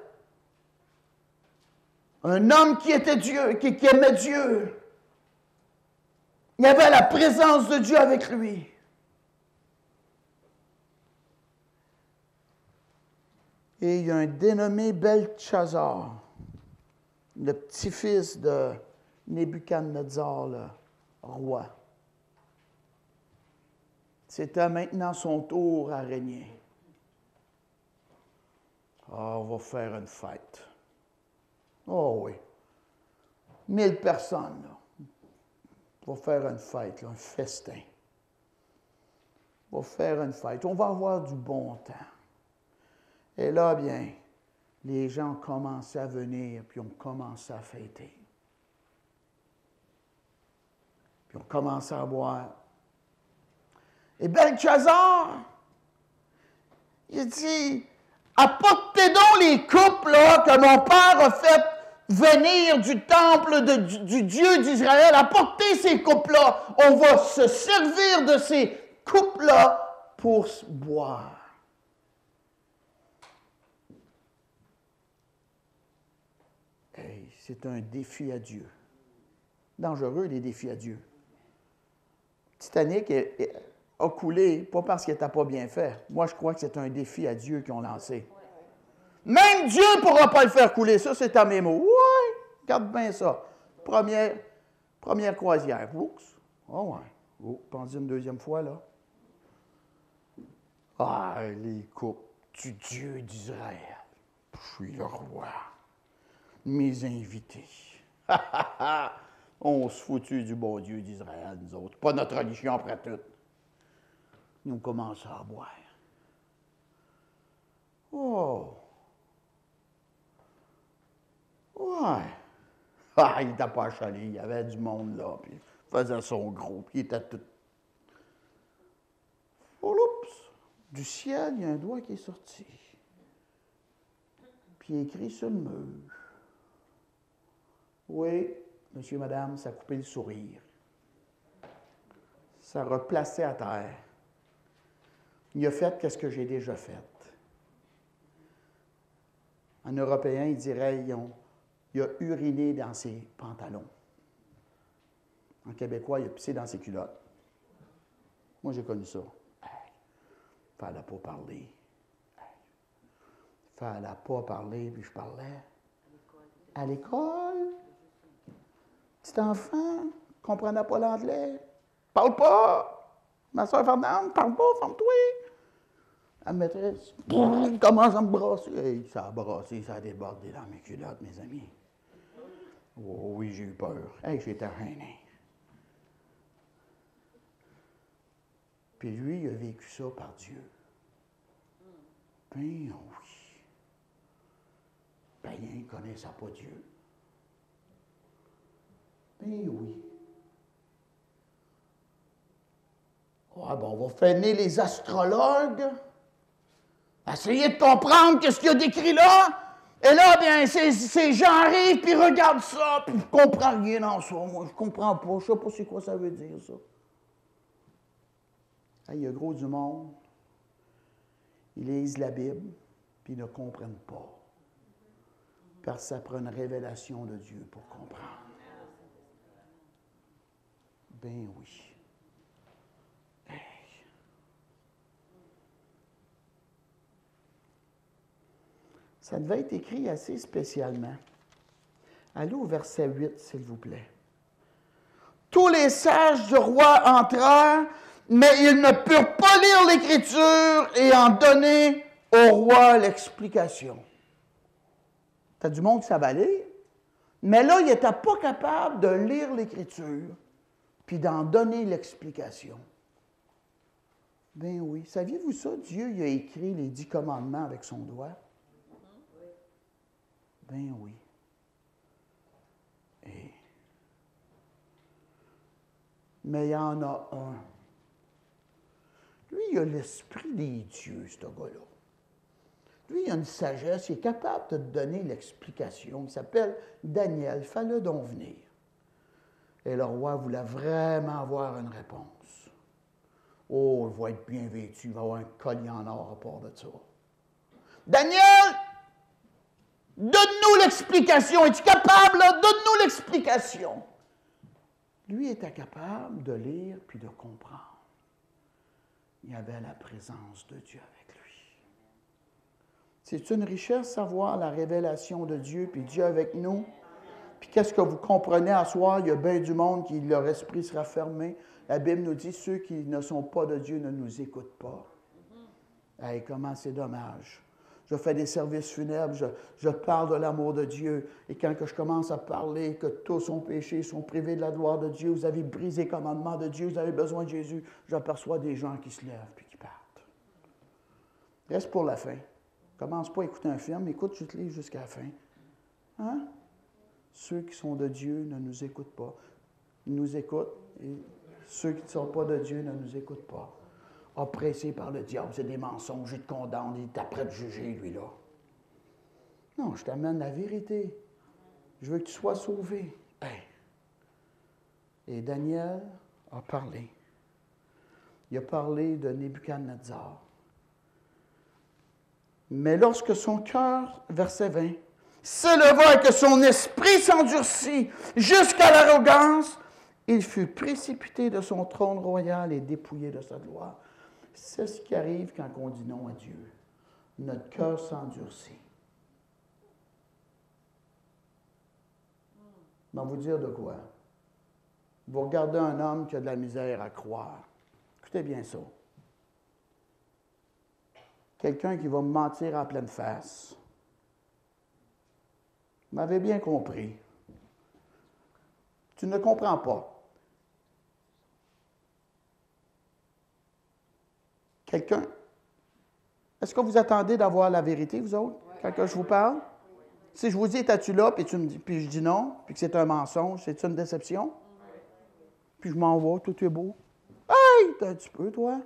un homme qui était Dieu, qui aimait Dieu, Il y avait la présence de Dieu avec lui. Et il y a un dénommé Belchazzar, le petit-fils de Nebuchadnezzar, le roi. C'était maintenant son tour à régner. Ah, on va faire une fête. Oh oui. 1000 personnes, là. On va faire une fête, là, un festin. On va faire une fête. On va avoir du bon temps. Et là, bien, les gens ont commencé à venir, puis ont commencé à fêter. Puis ont commencé à boire. Et Belchazzar, il dit, apportez donc les coupes là, que mon père a fait venir du temple du Dieu d'Israël. Apportez ces coupes-là. On va se servir de ces coupes-là pour boire. Hey, c'est un défi à Dieu. Dangereux, les défis à Dieu. Titanic a coulé, pas parce qu'il n'était pas bien fait. Moi, je crois que c'est un défi à Dieu qu'ils ont lancé. Même Dieu ne pourra pas le faire couler. Ça, c'est à mes mots. Oui, regarde bien ça. Première croisière. Oups. Oh, ouais. Oh, pensez une deuxième fois, là. Ah, les coupes du Dieu d'Israël. Je suis le roi. Mes invités. On se foutu du bon Dieu d'Israël, nous autres. Pas notre religion après tout. Nous commençons à boire. Oh! Ouais! Ah, il n'était pas achalé. Il y avait du monde là, puis il faisait son gros, puis il était tout... Oh, oups! Du ciel, il y a un doigt qui est sorti. Puis il est écrit sur le mur. Oui, monsieur, madame, ça a coupé le sourire. Ça a replacé à terre. Il a fait qu'est-ce que j'ai déjà fait. En européen, il dirait, il a uriné dans ses pantalons. En québécois, il a pissé dans ses culottes. Moi, j'ai connu ça. Il fallait pas parler. Il fallait pas parler, puis je parlais. À l'école? Petit enfant, ne comprenait pas l'anglais. Parle pas! Ma soeur Fernande, parle pas, ferme-toi! La maîtresse, commence à me brasser. Hey, ça a brassé, ça a débordé dans mes culottes, mes amis. Oh oui, j'ai eu peur. Hey, j'étais gêné. Puis lui, il a vécu ça par Dieu. Ben oui. Ben, il ne connaissait pas Dieu. Ben oui. Ah, ben, on va freiner les astrologues. Essayez de comprendre ce qu'il y a décrit là. Et là, bien, ces gens arrivent, puis regardent ça, puis je ne comprends rien dans ça. Moi, je ne comprends pas. Je ne sais pas c'est quoi ça veut dire, ça. Ah, il y a gros du monde. Ils lisent la Bible, puis ils ne comprennent pas. Parce que ça prend une révélation de Dieu pour comprendre. Ben oui. Hey. Ça devait être écrit assez spécialement. Allez au verset 8, s'il vous plaît. Tous les sages du roi entrèrent, mais ils ne purent pas lire l'Écriture et en donner au roi l'explication. T'as du monde qui savait lire, mais là, il n'était pas capable de lire l'Écriture puis d'en donner l'explication. Ben oui. Saviez-vous ça? Dieu il a écrit les 10 commandements avec son doigt. Ben oui. Et... Mais il y en a un. Lui, il a l'esprit des dieux, ce gars-là. Lui, il a une sagesse, il est capable de te donner l'explication. Il s'appelle Daniel. Fais-le donc venir. Et le roi voulait vraiment avoir une réponse. Oh, il va être bien vêtu, il va avoir un collier en or à part de ça. Daniel! Donne-nous l'explication. Es-tu capable, là? Donne-nous l'explication. Lui était capable de lire puis de comprendre. Il y avait la présence de Dieu avec lui. C'est une richesse savoir la révélation de Dieu, puis Dieu avec nous. Puis qu'est-ce que vous comprenez à soir? Il y a bien du monde qui, leur esprit sera fermé. La Bible nous dit, ceux qui ne sont pas de Dieu ne nous écoutent pas. Hey, comment c'est dommage. Je fais des services funèbres, je parle de l'amour de Dieu. Et quand que je commence à parler que tous ont péché, sont privés de la gloire de Dieu, vous avez brisé le commandement de Dieu, vous avez besoin de Jésus, j'aperçois des gens qui se lèvent puis qui partent. Reste pour la fin. Commence pas à écouter un film, écoute juste les jusqu'à la fin. Hein? Ceux qui sont de Dieu ne nous écoutent pas. Ils nous écoutent et ceux qui ne sont pas de Dieu ne nous écoutent pas. Oppressé par le diable, c'est des mensonges, il te condamne, il est prêt de juger, lui-là. Non, je t'amène la vérité. Je veux que tu sois sauvé. Hey. Et Daniel a parlé. Il a parlé de Nebuchadnezzar. Mais lorsque son cœur, verset 20, s'éleva et que son esprit s'endurcit jusqu'à l'arrogance, il fut précipité de son trône royal et dépouillé de sa gloire. C'est ce qui arrive quand on dit non à Dieu. Notre cœur s'endurcit. Je vais vous dire de quoi. Vous regardez un homme qui a de la misère à croire. Écoutez bien ça. Quelqu'un qui va me mentir en pleine face. Vous m'avez bien compris. Tu ne comprends pas. Quelqu'un, est-ce que vous attendez d'avoir la vérité, vous autres, quand que je vous parle? Si je vous dis, es-tu là, puis je dis non, puis que c'est un mensonge, c'est une déception? Puis je m'en vais, tout est beau. Hey, t'as un petit peu, toi?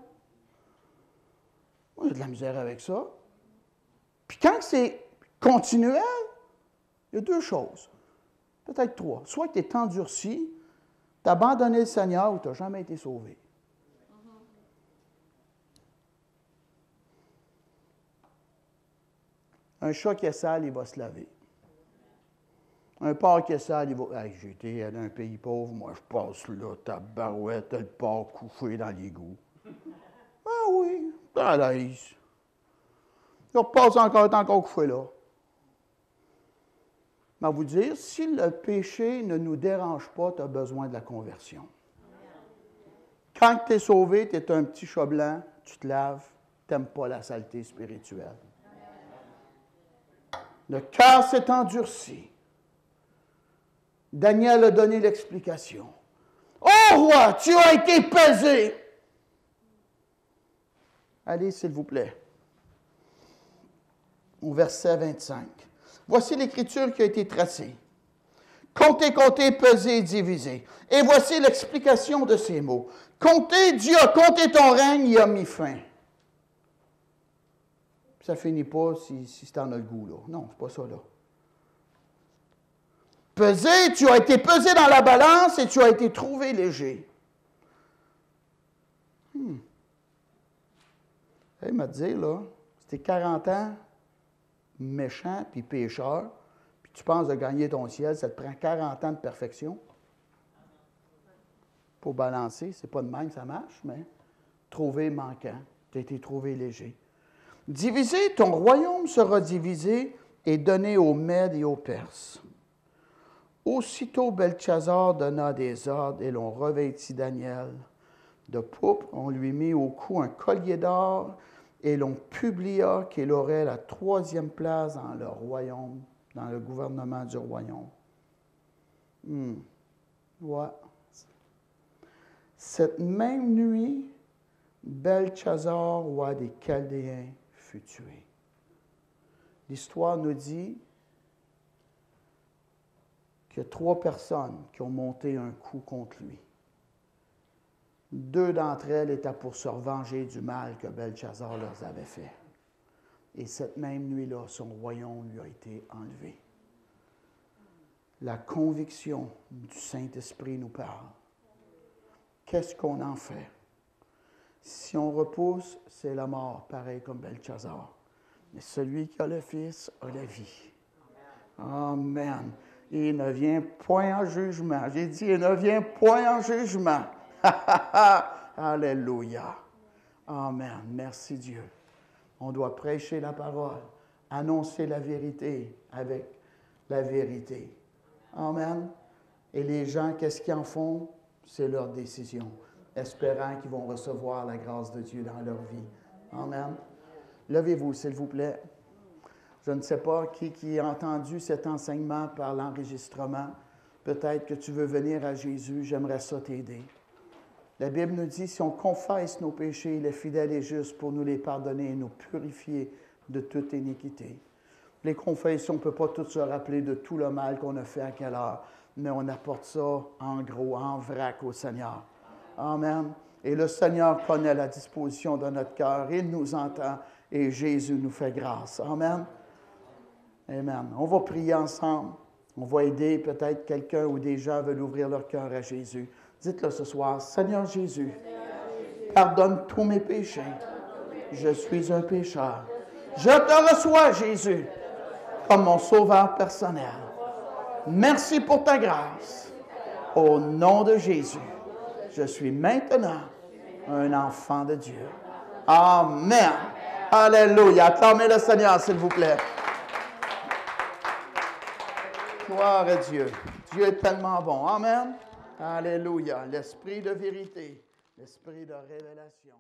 Moi, j'ai de la misère avec ça. Puis quand c'est continuel, il y a deux choses, peut-être trois. Soit que tu es endurci, tu as abandonné le Seigneur ou tu n'as jamais été sauvé. Un chat qui est sale, il va se laver. Un porc qui est sale, il va... Hey, j'ai été dans un pays pauvre, moi je passe là, tabarouette, t'as le porc couché dans l'égout. Ah oui, à l'aise. Il repasse encore couché là. Je vais vous dire, si le péché ne nous dérange pas, tu as besoin de la conversion. Quand tu es sauvé, tu es un petit chat blanc, tu te laves, tu n'aimes pas la saleté spirituelle. Le cœur s'est endurci. Daniel a donné l'explication. Ô roi, tu as été pesé. Allez, s'il vous plaît. Au verset 25. Voici l'écriture qui a été tracée. Comptez, comptez, pesez, divisez. Et voici l'explication de ces mots. Comptez, Dieu a compté ton règne, il a mis fin. Ça ne finit pas si tu en as le goût, là. Non, c'est pas ça, là. Pesé, tu as été pesé dans la balance et tu as été trouvé léger. Il m'a dit, là, c'était 40 ans méchant puis pécheur, puis tu penses de gagner ton ciel, ça te prend 40 ans de perfection pour balancer. C'est pas de même, ça marche, mais trouvé manquant, tu as été trouvé léger. Divisé, ton royaume sera divisé et donné aux Mèdes et aux Perses. Aussitôt Beltchazar donna des ordres et l'on revêtit Daniel de pourpre. On lui mit au cou un collier d'or et l'on publia qu'il aurait la 3e place dans le royaume, dans le gouvernement du royaume. Ouais. Cette même nuit, Beltchazar, roi des Chaldéens, fut tué. L'histoire nous dit qu'il y a 3 personnes qui ont monté un coup contre lui. 2 d'entre elles étaient pour se revenger du mal que Beltchazar leur avait fait. Et cette même nuit-là, son royaume lui a été enlevé. La conviction du Saint-Esprit nous parle. Qu'est-ce qu'on en fait? Si on repousse, c'est la mort, pareil comme Beltchazar. Mais celui qui a le Fils a la vie. Amen. Il ne vient point en jugement. J'ai dit, il ne vient point en jugement. Alléluia. Amen. Merci Dieu. On doit prêcher la parole, annoncer la vérité avec la vérité. Amen. Et les gens, qu'est-ce qu'ils en font? C'est leur décision, espérant qu'ils vont recevoir la grâce de Dieu dans leur vie. Amen. Levez-vous, s'il vous plaît. Je ne sais pas qui a entendu cet enseignement par l'enregistrement. Peut-être que tu veux venir à Jésus, j'aimerais ça t'aider. La Bible nous dit, si on confesse nos péchés, il est fidèle et juste pour nous les pardonner et nous purifier de toute iniquité. Les confessions, on ne peut pas tous se rappeler de tout le mal qu'on a fait à quelle heure, mais on apporte ça en gros, en vrac au Seigneur. Amen. Et le Seigneur connaît la disposition de notre cœur, il nous entend et Jésus nous fait grâce. Amen. Amen. On va prier ensemble. On va aider peut-être quelqu'un ou des gens veulent ouvrir leur cœur à Jésus. Dites-le ce soir, Seigneur Jésus, pardonne tous mes péchés. Je suis un pécheur. Je te reçois, Jésus, comme mon sauveur personnel. Merci pour ta grâce. Au nom de Jésus, je suis maintenant un enfant de Dieu. Amen. Alléluia. Acclamez le Seigneur, s'il vous plaît. Gloire à Dieu. Dieu est tellement bon. Amen. Alléluia. L'esprit de vérité, l'esprit de révélation.